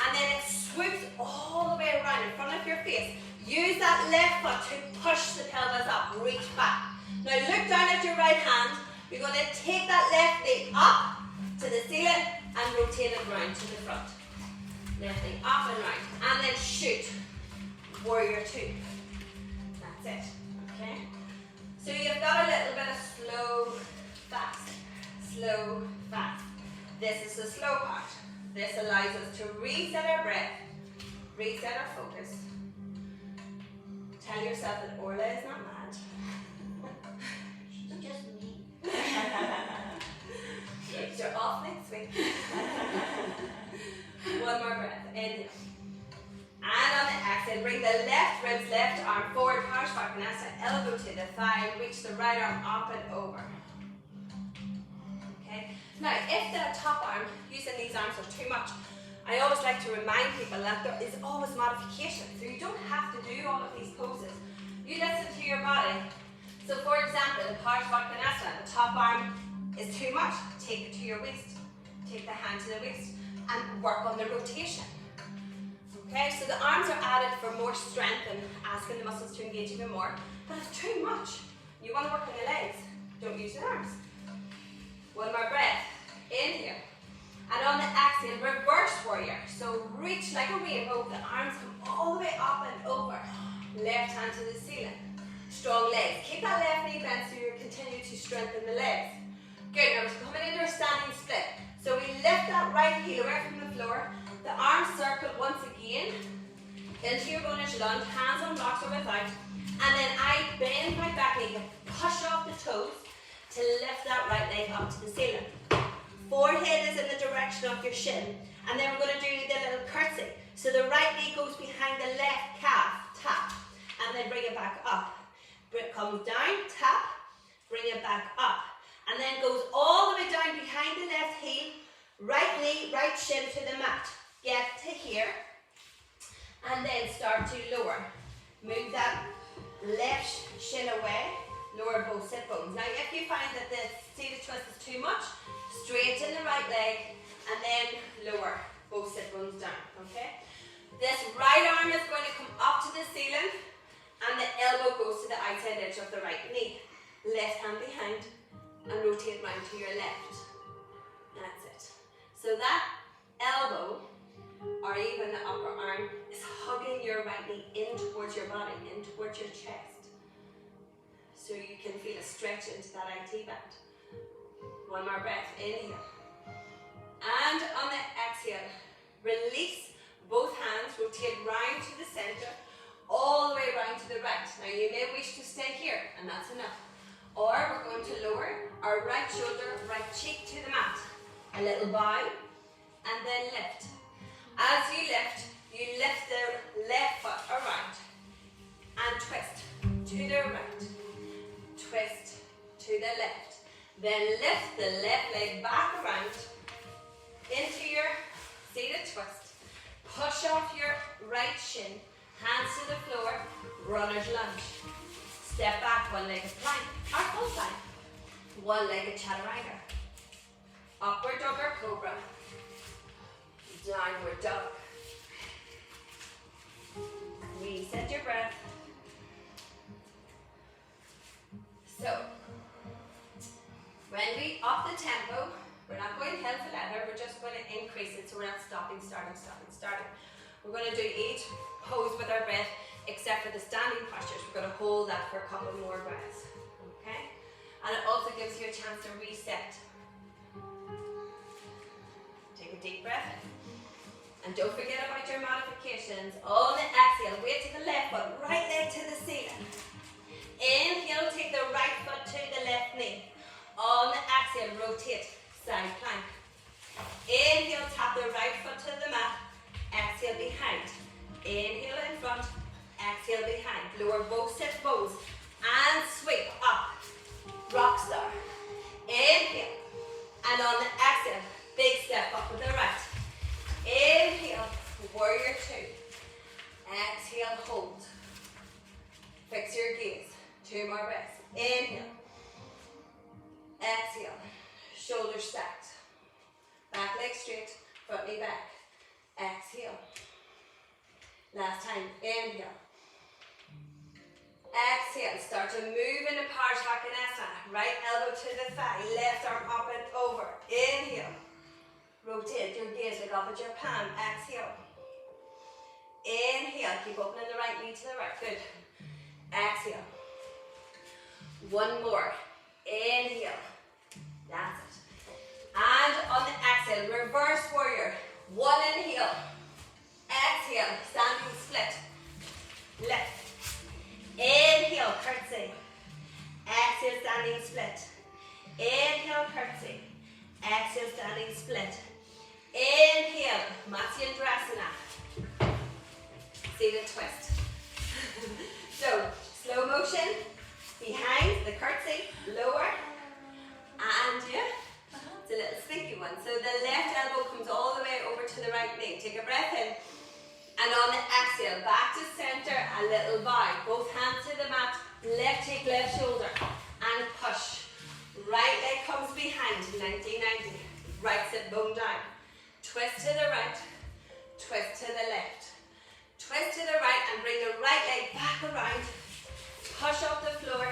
and then it swoops all the way around in front of your face. Use that left foot to push the pelvis up, reach back. Now look down at your right hand. You're going to take that left knee up to the ceiling and rotate it round to the front. Left knee up and round. And then shoot. Warrior two. That's it. Okay? So you've got a little bit of slow, fast. Slow, fast. This is the slow part. This allows us to reset our breath, reset our focus. Tell yourself that Orla is not mad. She's just me. You're off next week. One more breath. Inhale. And on the exhale, bring the left ribs, left arm forward, Parsvakonasana, elbow to the thigh, reach the right arm up and over. Okay? Now, if the top arm, using these arms are too much, I always like to remind people that there is always modification. So you don't have to do all of these poses. You listen to your body. So for example, in Parsvakonasana, the top arm is too much. Take it to your waist. Take the hand to the waist and work on the rotation. Okay, so the arms are added for more strength and asking the muscles to engage even more. But it's too much. You want to work on the legs. Don't use the arms. One more breath. Inhale. And on the exhale, reverse warrior. So reach like a rainbow. The arms come all the way up and over. Left hand to the ceiling. Strong legs. Keep that left knee bent so you continue to strengthen the legs. Good. Now we're coming into our standing split. So we lift that right heel away from the floor. The arms circle once again into your bonus lunge. Hands on blocks or without. And then I bend my back knee and push off the toes to lift that right leg up to the ceiling. Forehead is in the direction of your shin. And then we're going to do the little curtsy. So the right knee goes behind the left calf, tap. And then bring it back up. It comes down, tap, bring it back up. And then goes all the way down behind the left heel. Right knee, right shin to the mat. Get to here. And then start to lower. Move that left shin away. Lower both sit bones. Now if you find that the seated twist is too much, Straighten the right leg and then lower both sit bones down, okay? This right arm is going to come up to the ceiling and the elbow goes to the outside edge of the right knee. Left hand behind and rotate round to your left. That's it. So that elbow or even the upper arm is hugging your right knee in towards your body, in towards your chest. So you can feel a stretch into that IT band. One more breath, inhale. And on the exhale, release both hands, rotate round to the center, all the way round to the right. Now you may wish to stay here, and that's enough. Or we're going to lower our right shoulder, right cheek to the mat. A little bow, and then lift. As you lift the left foot around, and twist to the right, twist to the left. Then lift the left leg back around into your seated twist. Push off your right shin, hands to the floor, runner's lunge. Step back, one-legged plank, or full plank. One-legged chaturanga. Upward dog or cobra. Downward dog. Reset your breath. So, when we up the tempo, we're not going hell for leather, we're just going to increase it so we're not stopping. We're going to do each pose with our breath, except for the standing postures. We're going to hold that for a couple more breaths, okay? And it also gives you a chance to reset. Take a deep breath. And don't forget about your modifications. On the exhale, weight to the left foot, right leg to the ceiling. Inhale, take the right foot to the left knee. On the exhale, rotate, side plank. Inhale, tap the right foot to the mat. Exhale, behind. Inhale in front, exhale behind. Lower both sit bones and sweep up. Rock star. Inhale. And on the exhale, big step up with the right. Inhale, warrior two. Exhale, hold. Fix your gaze. 2 more breaths. Inhale. Exhale. Shoulders stacked. Back leg straight, front knee back. Exhale. Last time. Inhale. Exhale. Start to move into Parsvakonasana. Right elbow to the thigh. Left arm up and over. Inhale. Rotate your gaze, look up at your palm. Exhale. Inhale. Keep opening the right knee to the right. Good. Exhale. One more. Inhale. That's it. And on the exhale, reverse warrior. One inhale. Exhale. Standing split. Lift. Inhale. Curtsy. Exhale. Standing split. Inhale. Curtsy. Exhale. Standing split. Inhale. Matsyendrasana. Seated twist. So, slow motion. Behind the curtsy. Lower. And yeah. It's a little stinky one. So the left elbow comes all the way over to the right knee. Take a breath in. And on the exhale, back to center, a little bow. Both hands to the mat. Left cheek, left shoulder. And push. Right leg comes behind. 90-90. Right sit bone down. Twist to the right. Twist to the left. Twist to the right and bring the right leg back around. Push off the floor.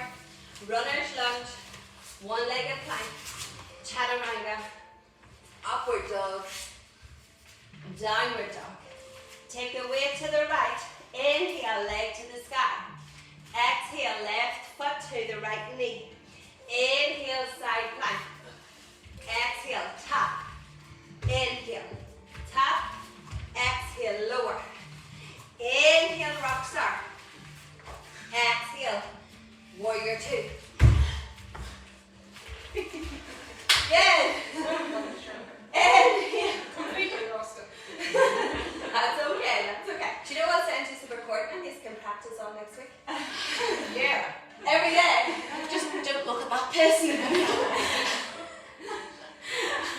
Runner's lunge. One-legged plank. Chaturanga, upward dog, downward dog. Take the weight to the right. Inhale, leg to the sky. Exhale, left foot to the right knee. Inhale, side plank. Exhale, tap. Inhale, tap. Exhale, lower. Inhale, rock star. Exhale, warrior two. Good. Inhale. Completely lost it. That's okay, that's okay. Do you know what sentence of recording is can practice on next week? Yeah. Every day. Just don't look at that person.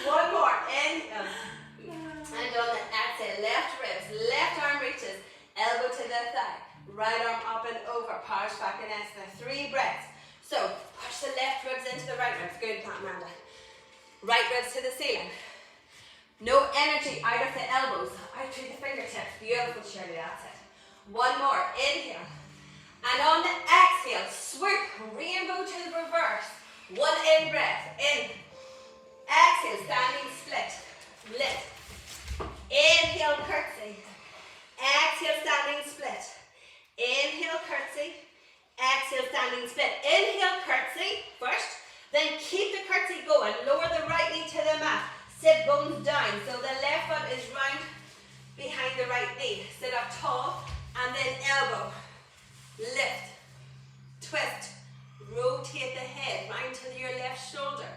One more. Inhale. And on the exhale, left ribs, left arm reaches, elbow to the thigh, right arm up and over, Parsvakonasana. 3 breaths. So, push the left ribs into the right ribs. Good, Amanda. Right ribs to the ceiling. No energy out of the elbows, out through the fingertips. Beautiful, Shirley, that's it. One more, inhale. And on the exhale, swoop, rainbow to the reverse. One in breath, in. Exhale, standing split, lift. Inhale, curtsy. Exhale, standing split. Inhale, curtsy. Exhale, standing split. Inhale, curtsy first. Then keep the curtsy going. Lower the right knee to the mat. Sit bones down. So the left foot is round behind the right knee. Sit up tall. And then elbow. Lift. Twist. Rotate the head round to your left shoulder.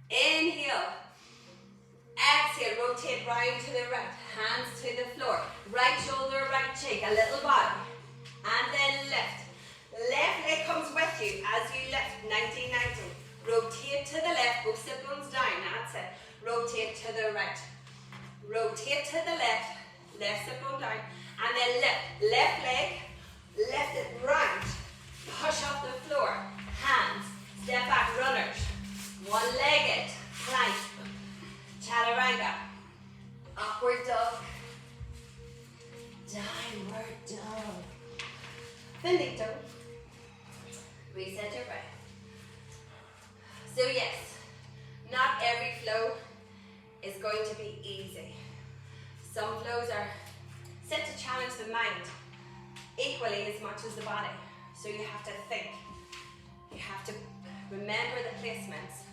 Inhale. Exhale. Rotate round to the right. Hands to the floor. Right shoulder, right cheek. A little body. And then lift. Left leg comes with you as you lift. 90-90. Rotate to the left. Go sit bones down. That's it. Rotate to the right. Rotate to the left. Left sit bone down. And then lift. Left leg. Lift it round. Push off the floor. Hands. Step back runners. One-legged. Plank. Chaturanga. Upward dog. Downward dog. Finito. Reset your breath. So yes, not every flow is going to be easy. Some flows are set to challenge the mind equally as much as the body. So you have to think. You have to remember the placements.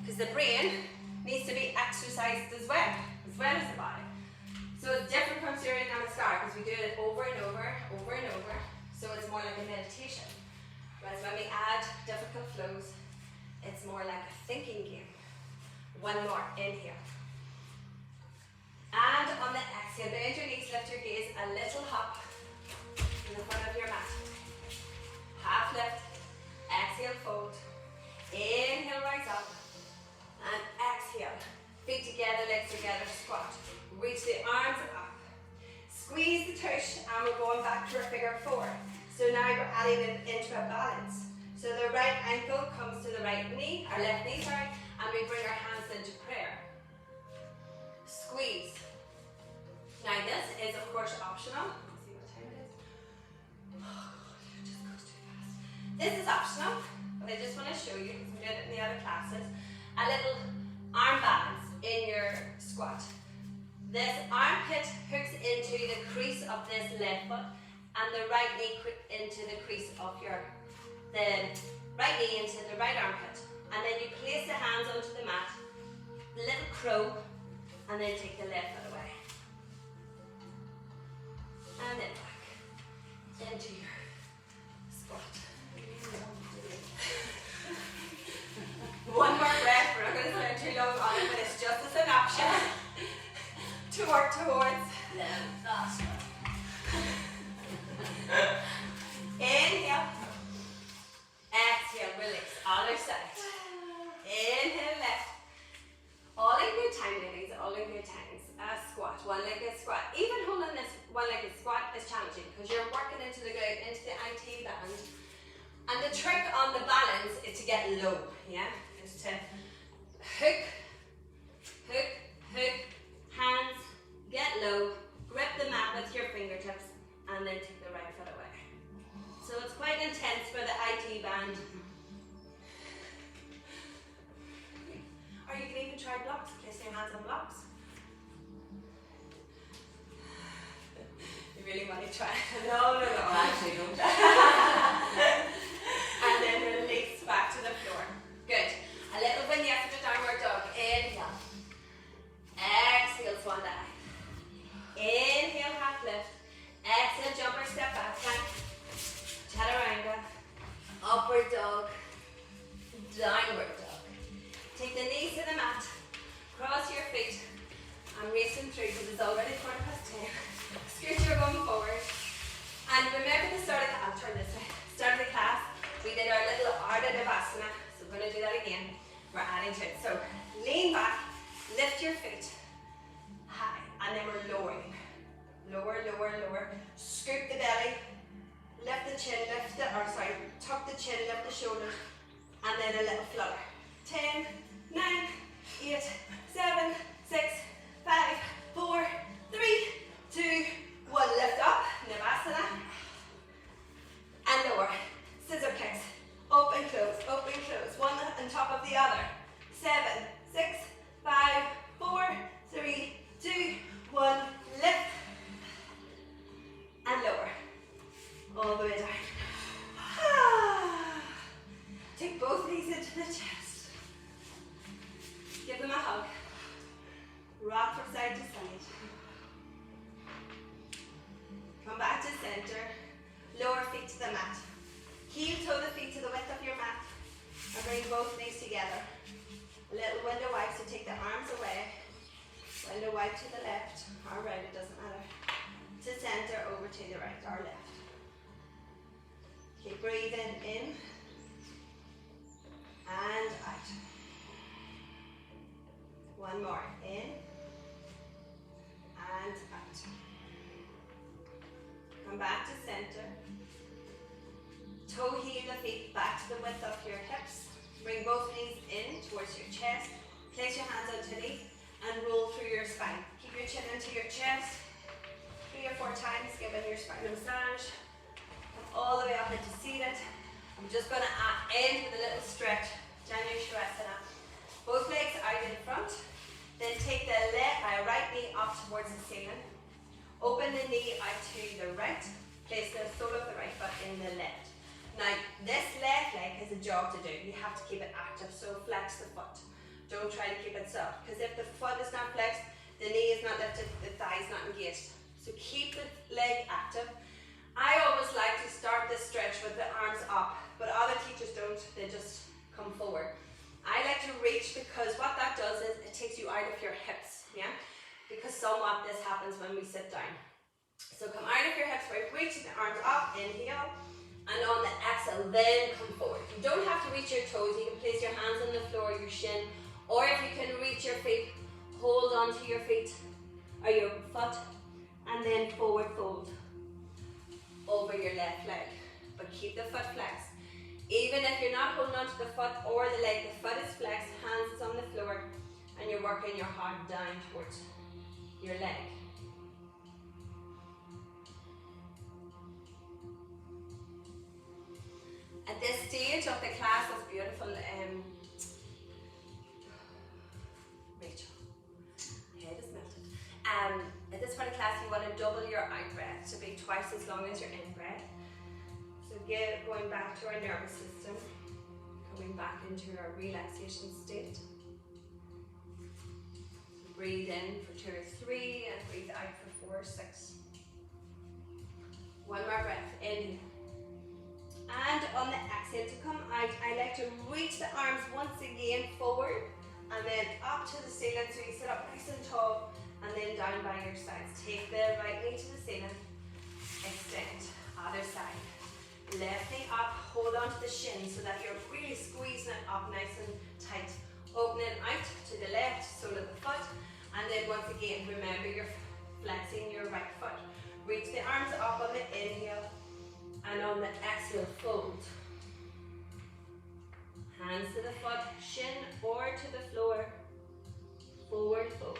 Because the brain needs to be exercised as well as the body. So it's different from Surya Namaskar because we do it over and over, over and over. So it's more like a meditation. Whereas when we add difficult flows, it's more like a thinking game. One more, inhale. And on the exhale, bend your knees, lift your gaze, a little hop in the front of your mat. Half lift, exhale, fold. Inhale, rise up. And exhale. Feet together, legs together, squat. Reach the arms up. Squeeze the tush, and we're going back to our figure four. So now we're adding it into a balance. So the right ankle comes to the right knee, our left knee, sorry, and we bring our hands into prayer. Squeeze. Now this is of course optional. Let's see what time it is. Oh God, it just goes too fast. This is optional, but I just want to show you, because we did it in the other classes, a little arm balance in your squat. This armpit hooks into the crease of this left foot, and the right knee into the crease of the right knee into the right armpit. And then you place the hands onto the mat, little crow, and then take the left foot away. And then back into your squat. One more breath, we're not going to spend too long on it, but it's just as an option to work towards. Inhale. Exhale, release. Other side. Inhale, left. All in good time, ladies. All in good times. Squat. One-legged squat. Even holding this one-legged squat is challenging because you're working into the glute, into the IT band. And the trick on the balance is to get low. Yeah? Is to hook, hook, hook, hands, get low, grip the mat with your fingertips, and then take the right foot away. So it's quite intense for the IT band. Or you can even try blocks, placing your hands on blocks. You really want to try? No, I actually don't. And then release back to the floor. Good. A little vignette of the downward dog. Inhale. Exhale, swan dive. Inhale, half lift. Exhale, jumper, step back, plank. Chaturanga. Upward dog. Downward dog. Take the knees to the mat. Cross your feet. I'm racing through because it's already 10:15. Scoot your bum forward. And remember the start of the, I'll turn this way. Start of the class, we did our little Ardha Devasana. So we're going to do that again. We're adding to it. So lean back, lift your feet high, and then we're lowering. Lower, lower, lower. Scoop the belly, lift the chin, tuck the chin, lift the shoulders, and then a little flutter. 10, 9, 8, 7, 6, 5, 4, 3, 2, 1. Lift up, Navasana. And lower. Scissor kicks. Open, close, one on top of the other. 7, 6, 5, 4, 3, 2, 1. Lift. And lower. All the way down. Take both knees into the chest. Give them a hug. Rock from side to side. Come back to center. Lower feet to the mat. Heel toe the feet to the width of your mat. And bring both knees together. A little window wipe, so take the arms away. Window wipe to the left or right, it doesn't matter. To center, over to the right or left. Keep breathing in and out. One more, in and out. Come back to center. Toe heel the feet back to the width of your hips. Bring both knees in towards your chest. Place your hands underneath and roll through your spine. Keep your chin into your chest. 3 or 4 times, giving your spine a massage. All the way up into seated. I'm just going to end with a little stretch. Janu Shavasana. Both legs out in front. Then take the right knee up towards the ceiling. Open the knee out to the right. Place the sole of the right foot in the left. Now, this left leg has a job to do. You have to keep it active, so flex the foot. Don't try to keep it soft, because if the foot is not flexed, the knee is not lifted, the thigh is not engaged. So keep the leg active. I always like to start this stretch with the arms up, but other teachers don't, they just come forward. I like to reach, because what that does is it takes you out of your hips, yeah? Because somewhat this happens when we sit down. So come out of your hips by reaching the arms up, inhale, and on the exhale, then come forward. You don't have to reach your toes, you can place your hands on the floor, your shin, or if you can reach your feet, hold on to your feet, or your foot, and then forward fold over your left leg. But keep the foot flexed. Even if you're not holding on to the foot or the leg, the foot is flexed, hands is on the floor, and you're working your heart down towards your leg. At this stage of the class, that's beautiful, Rachel, my head is melted. At this point of class, you want to double your out breath to be twice as long as your in breath. So going back to our nervous system, coming back into our relaxation state. Breathe in for 2 or 3 and breathe out for 4 or 6. One more breath, inhale. And on the exhale to come out, I like to reach the arms once again forward and then up to the ceiling, so you sit up nice and tall, and then down by your sides. Take the right knee to the ceiling, extend, other side. Left knee up, hold on to the shin so that you're really squeezing it up nice and tight. Opening out to the left, sole of the foot, and then once again, remember you're flexing your right foot. Reach the arms up on the inhale, and on the exhale, fold. Hands to the foot, shin or to the floor. Forward fold.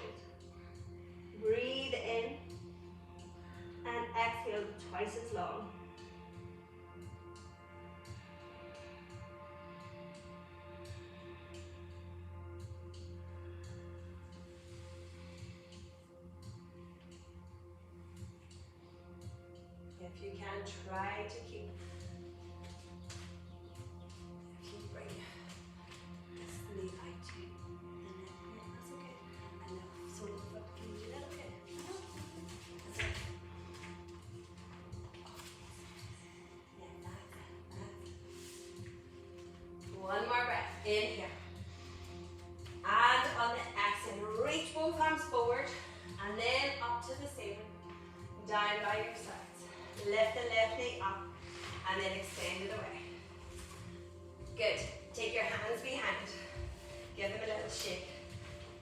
Breathe in and exhale twice as long. If you can, try to keep bringing this knee out to the neck. Yeah, that's okay. And the sole of the foot, can you do that? Okay. That's okay. Yeah, that's it. One more breath. Inhale. And on the exhale, reach both arms forward and then up to the ceiling. Down by your sides. Lift the left knee up and then extend it away. Good. Take your hands behind. Give them a little shake.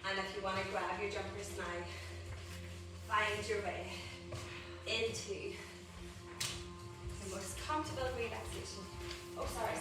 And if you want to grab your jumpers now, find your way into the most comfortable relaxation. Oh, sorry.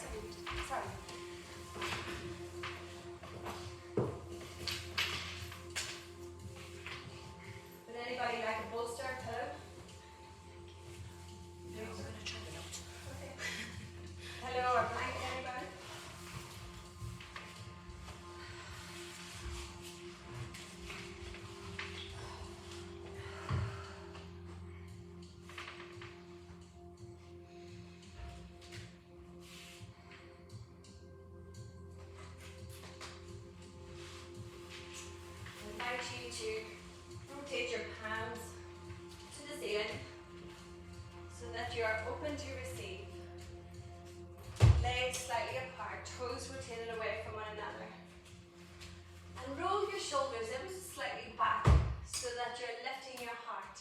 you to rotate your palms to the ceiling so that you are open to receive. Legs slightly apart, toes rotated away from one another. And roll your shoulders ever so slightly back so that you're lifting your heart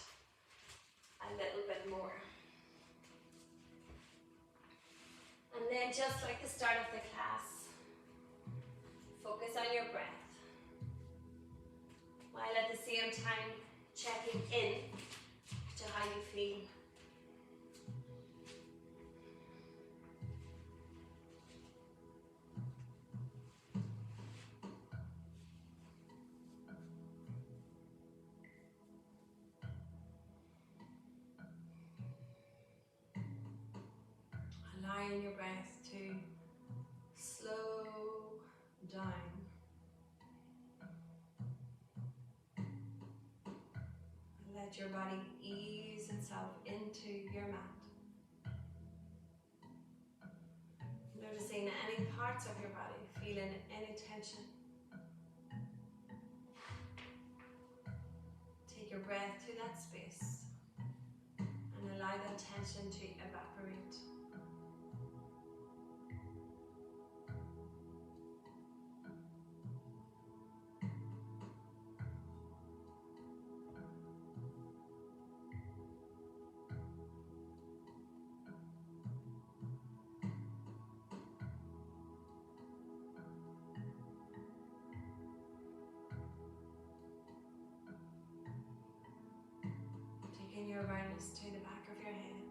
a little bit more. And then just like the start of the class, focus on your breath, while at the same time checking in to how you feel. Allowing your breath to slow down. And let your body ease itself into your mat. Noticing any parts of your body, feeling any tension. Take your breath to that space and allow that tension to evaporate. Taking your awareness to the back of your head.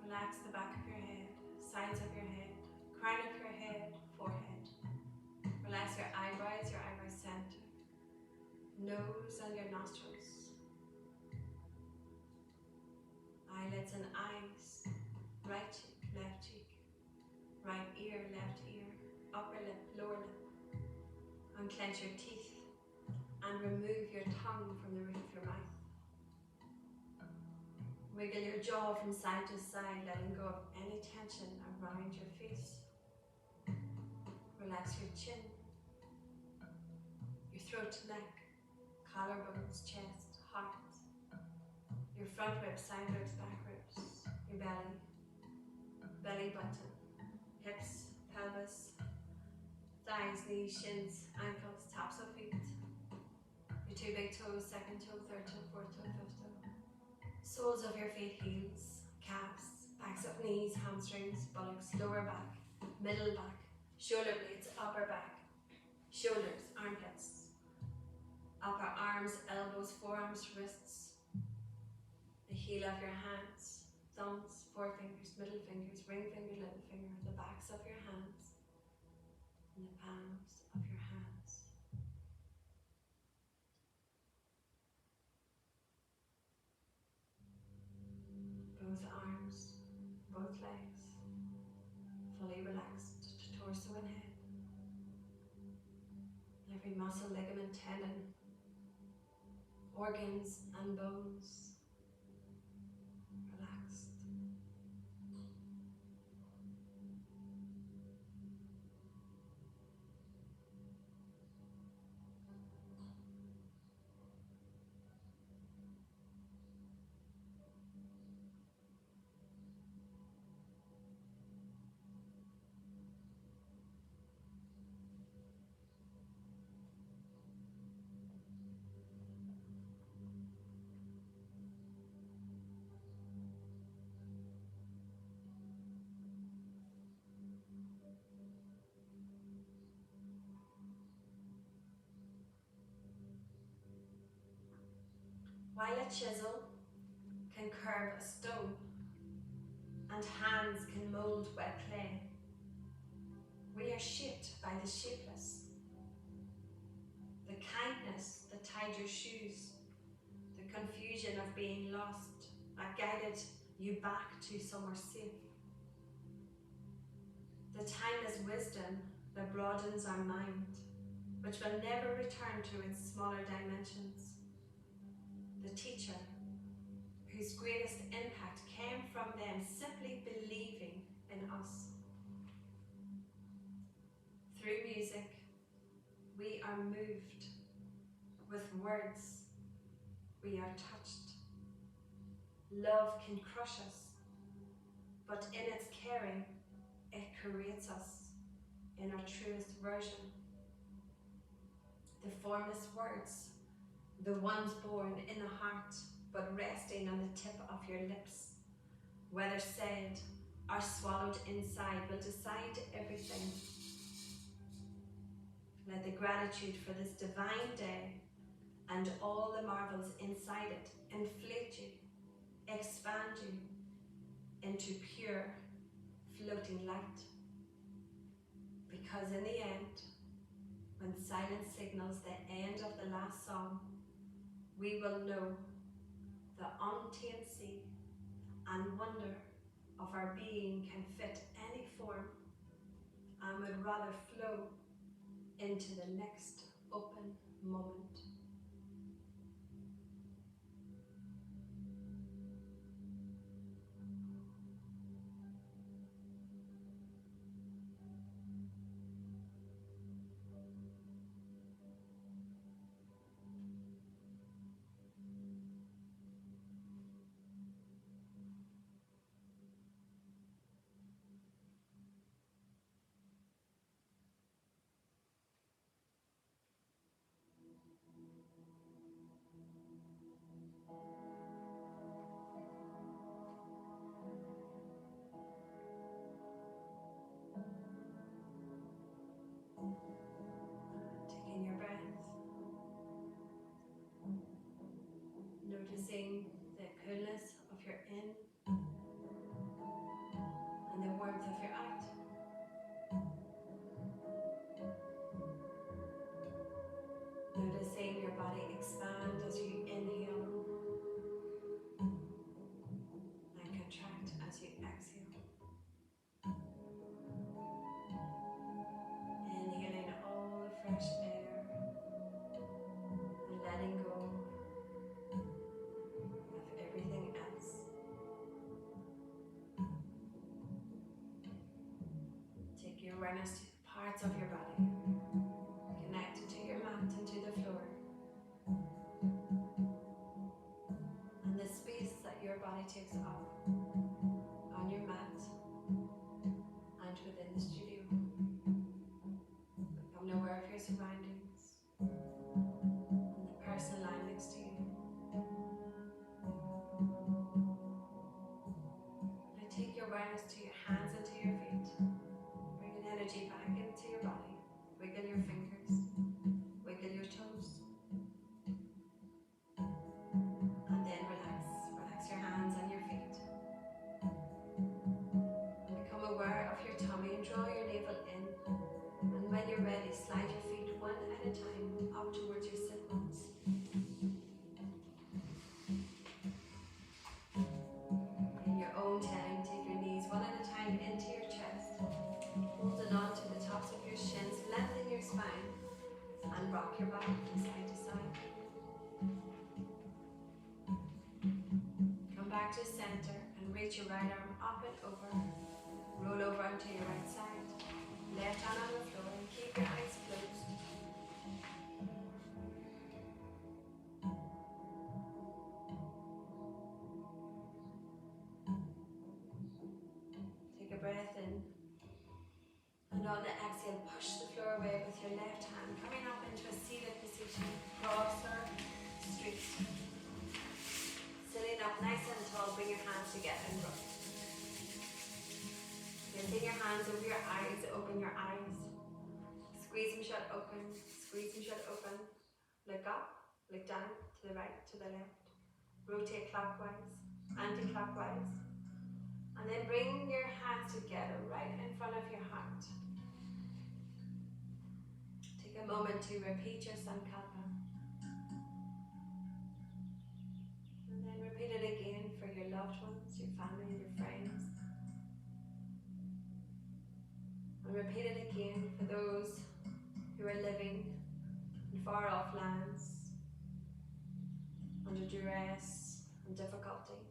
Relax the back of your head, sides of your head, crown of your head, forehead. Relax your eyebrow center, nose and your nostrils. Eyelids and eyes, right cheek, right ear, left ear, upper lip, lower lip. Unclench your teeth and remove your tongue from the roof of your mouth. Wiggle your jaw from side to side, letting go of any tension around your face. Relax your chin, your throat, neck, collarbones, chest, heart, your front ribs, side ribs, back ribs, your belly, belly button, hips, pelvis, thighs, knees, shins, ankles, tops of feet, your two big toes, second toe, third toe, fourth toe, fifth toe. Soles of your feet, heels, calves, backs of knees, hamstrings, buttocks, lower back, middle back, shoulder blades, upper back, shoulders, armpits, upper arms, elbows, forearms, wrists, the heel of your hands, thumbs, forefingers, middle fingers, ring finger, little finger, the backs of your hands, and the palms of your hands. Both arms, both legs, fully relaxed to torso and head. Every muscle, ligament, tendon, organs and bones relaxed. While a chisel can curve a stone and hands can mold wet clay, we are shaped by the shapeless. The kindness that tied your shoes, the confusion of being lost that guided you back to somewhere safe. The timeless wisdom that broadens our mind, which will never return to its smaller dimensions. The teacher whose greatest impact came from them simply believing in us. Through music, we are moved with we are touched. Love can crush us, but in its caring, it creates us in our truest version. The formless words, the ones born in the heart, but resting on the tip of your lips, whether said or swallowed inside, will decide everything. Let the gratitude for this divine day and all the marvels inside it inflate you, expand you into pure, floating light. Because in the end, when silence signals the end of the last song, we will know the untamed sea and wonder of our being can fit any form and would rather flow into the next open moment. Taking your breath, noticing the coolness of your in and the warmth of your out. Noticing your body expand as you inhale and contract as you exhale. Inhaling all the fresh air and letting go of everything else. Take your awareness to the parts of your body, connected to your mat and to the floor, and the space that your body takes up on your mat and within the studio. Become aware of your surroundings and the person lying next to you. Now take your awareness to your hands and to your feet. Bring an energy back into your body. Wiggle your fingers, wiggle your toes, and then relax. Relax your hands and your feet. And become aware of your tummy and draw your navel in. And when you're ready, slide your feet one at a time up towards your sit bones. In your own time, take your knees one at a time into your chest, holding on to the tops of your shins, lengthen your spine, and rock your body from side to side. Come back to center and reach your right arm up and over. Roll over onto your right side, left hand on the floor, and keep your eyes closed. Take a breath in, and on the exhale, push the floor away with your left hand, coming up into a seated position, cross or straight. Sitting up nice and tall, bring your hands together and rock. Lifting your hands over your eyes, open your eyes. Squeeze them shut open, squeeze them shut open. Look up, look down, to the right, to the left. Rotate clockwise, anti-clockwise. And then bring your hands together right in front of your heart. Take a moment to repeat your Sankalpa. And then repeat it again for your loved ones, your family, your friends. And repeat it again for those who are living in far off lands, under duress and difficulty.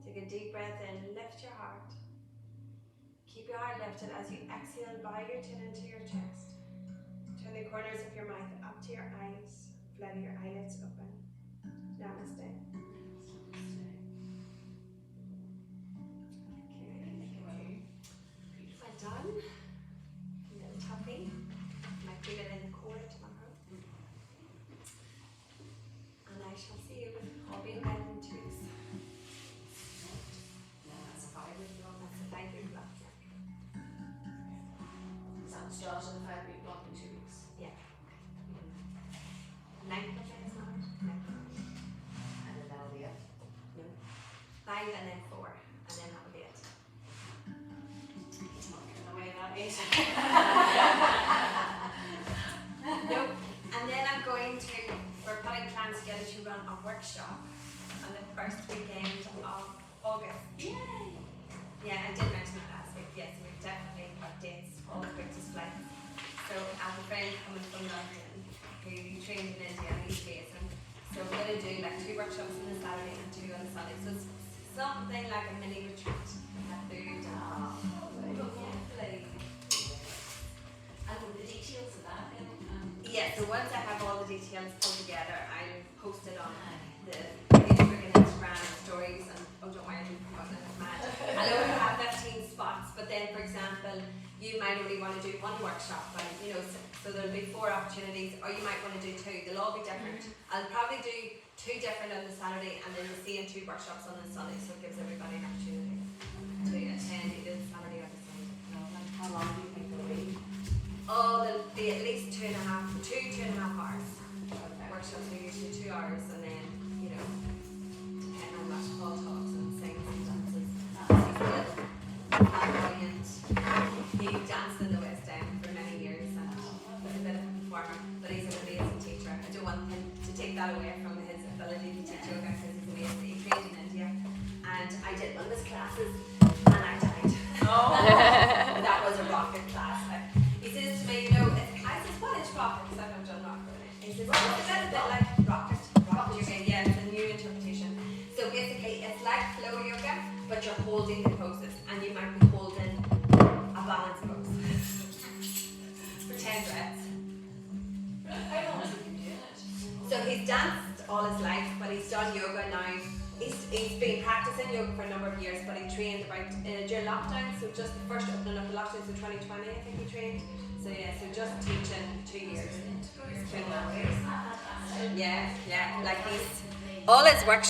Take a deep breath in, lift your heart. Keep your heart lifted as you exhale, bow your chin into your chest. Turn the corners of your mouth up to your eyes. flutter your eyelids open. Namaste. Okay. Well done. A little tuppy. Might feel it in the core tomorrow. And I shall see you with hobby and in 2 weeks. That's a 5-week block. That's a 5-week block. So I'm starting a 5-week block in 2 weeks. Yeah. 9th of May is not it? 9th. And then that'll be it. No. 5 and then 4. And then that'll be it. It's not getting away that is. Nope. And then I'm going to, we're putting plans together to run a workshop on the first weekend of August. Yay! Yeah, I did mention that last week. Yes, we've definitely got dates all the quickest flights. So I have a friend coming from London who trained in India and he's amazing. So we're going to do like 2 workshops on the Saturday and 2 on the Sunday. So it's something like a mini retreat at food. Lovely. And with the details of that, then, Yeah, so once I have all the details pulled together, I'll post it on the Facebook and Instagram stories, and oh, don't worry, I'm promoting it, mad. I'll only have 15 spots, but then, for example, you might only want to do 1 workshop, and you know, so there'll be 4 opportunities, or you might want to do 2. They'll all be different. I'll probably do 2 different on the Saturday, and then the same 2 workshops on the Sunday, so it gives everybody an opportunity to attend either the Saturday or the Sunday. how long do you think it'll be? Oh, there'll be at least 2.5 hours. Okay. Workshops are usually 2 hours, and then, you know, depending on what Paul talks and sings and dances. He's a little flamboyant. He danced in the West End for many years and was a bit of a performer, but he's an amazing teacher. I don't want him to take that away from his ability to teach yoga because he's amazing. He trained in India, and I did one of his classes, and I died. Oh. That was a rocket class. He says to me, you know, I says, what is rocket? Because I've never done rocket. He says, well, it's a little bit like rocket yoga. Yeah, it's a new interpretation. So basically, it's like flow yoga, but you're holding the poses, and you might be holding a balance pose for 10 reps. How long have you been doing it? So he's danced all his life, but he's done yoga now. He's been practicing yoga for a number of years, but he trained about during lockdown, so just the first opening of the lockdown, so 2020 I think he trained. So yeah, so just teaching 2 years. 2.5 years. Yeah, like he's all his workshops.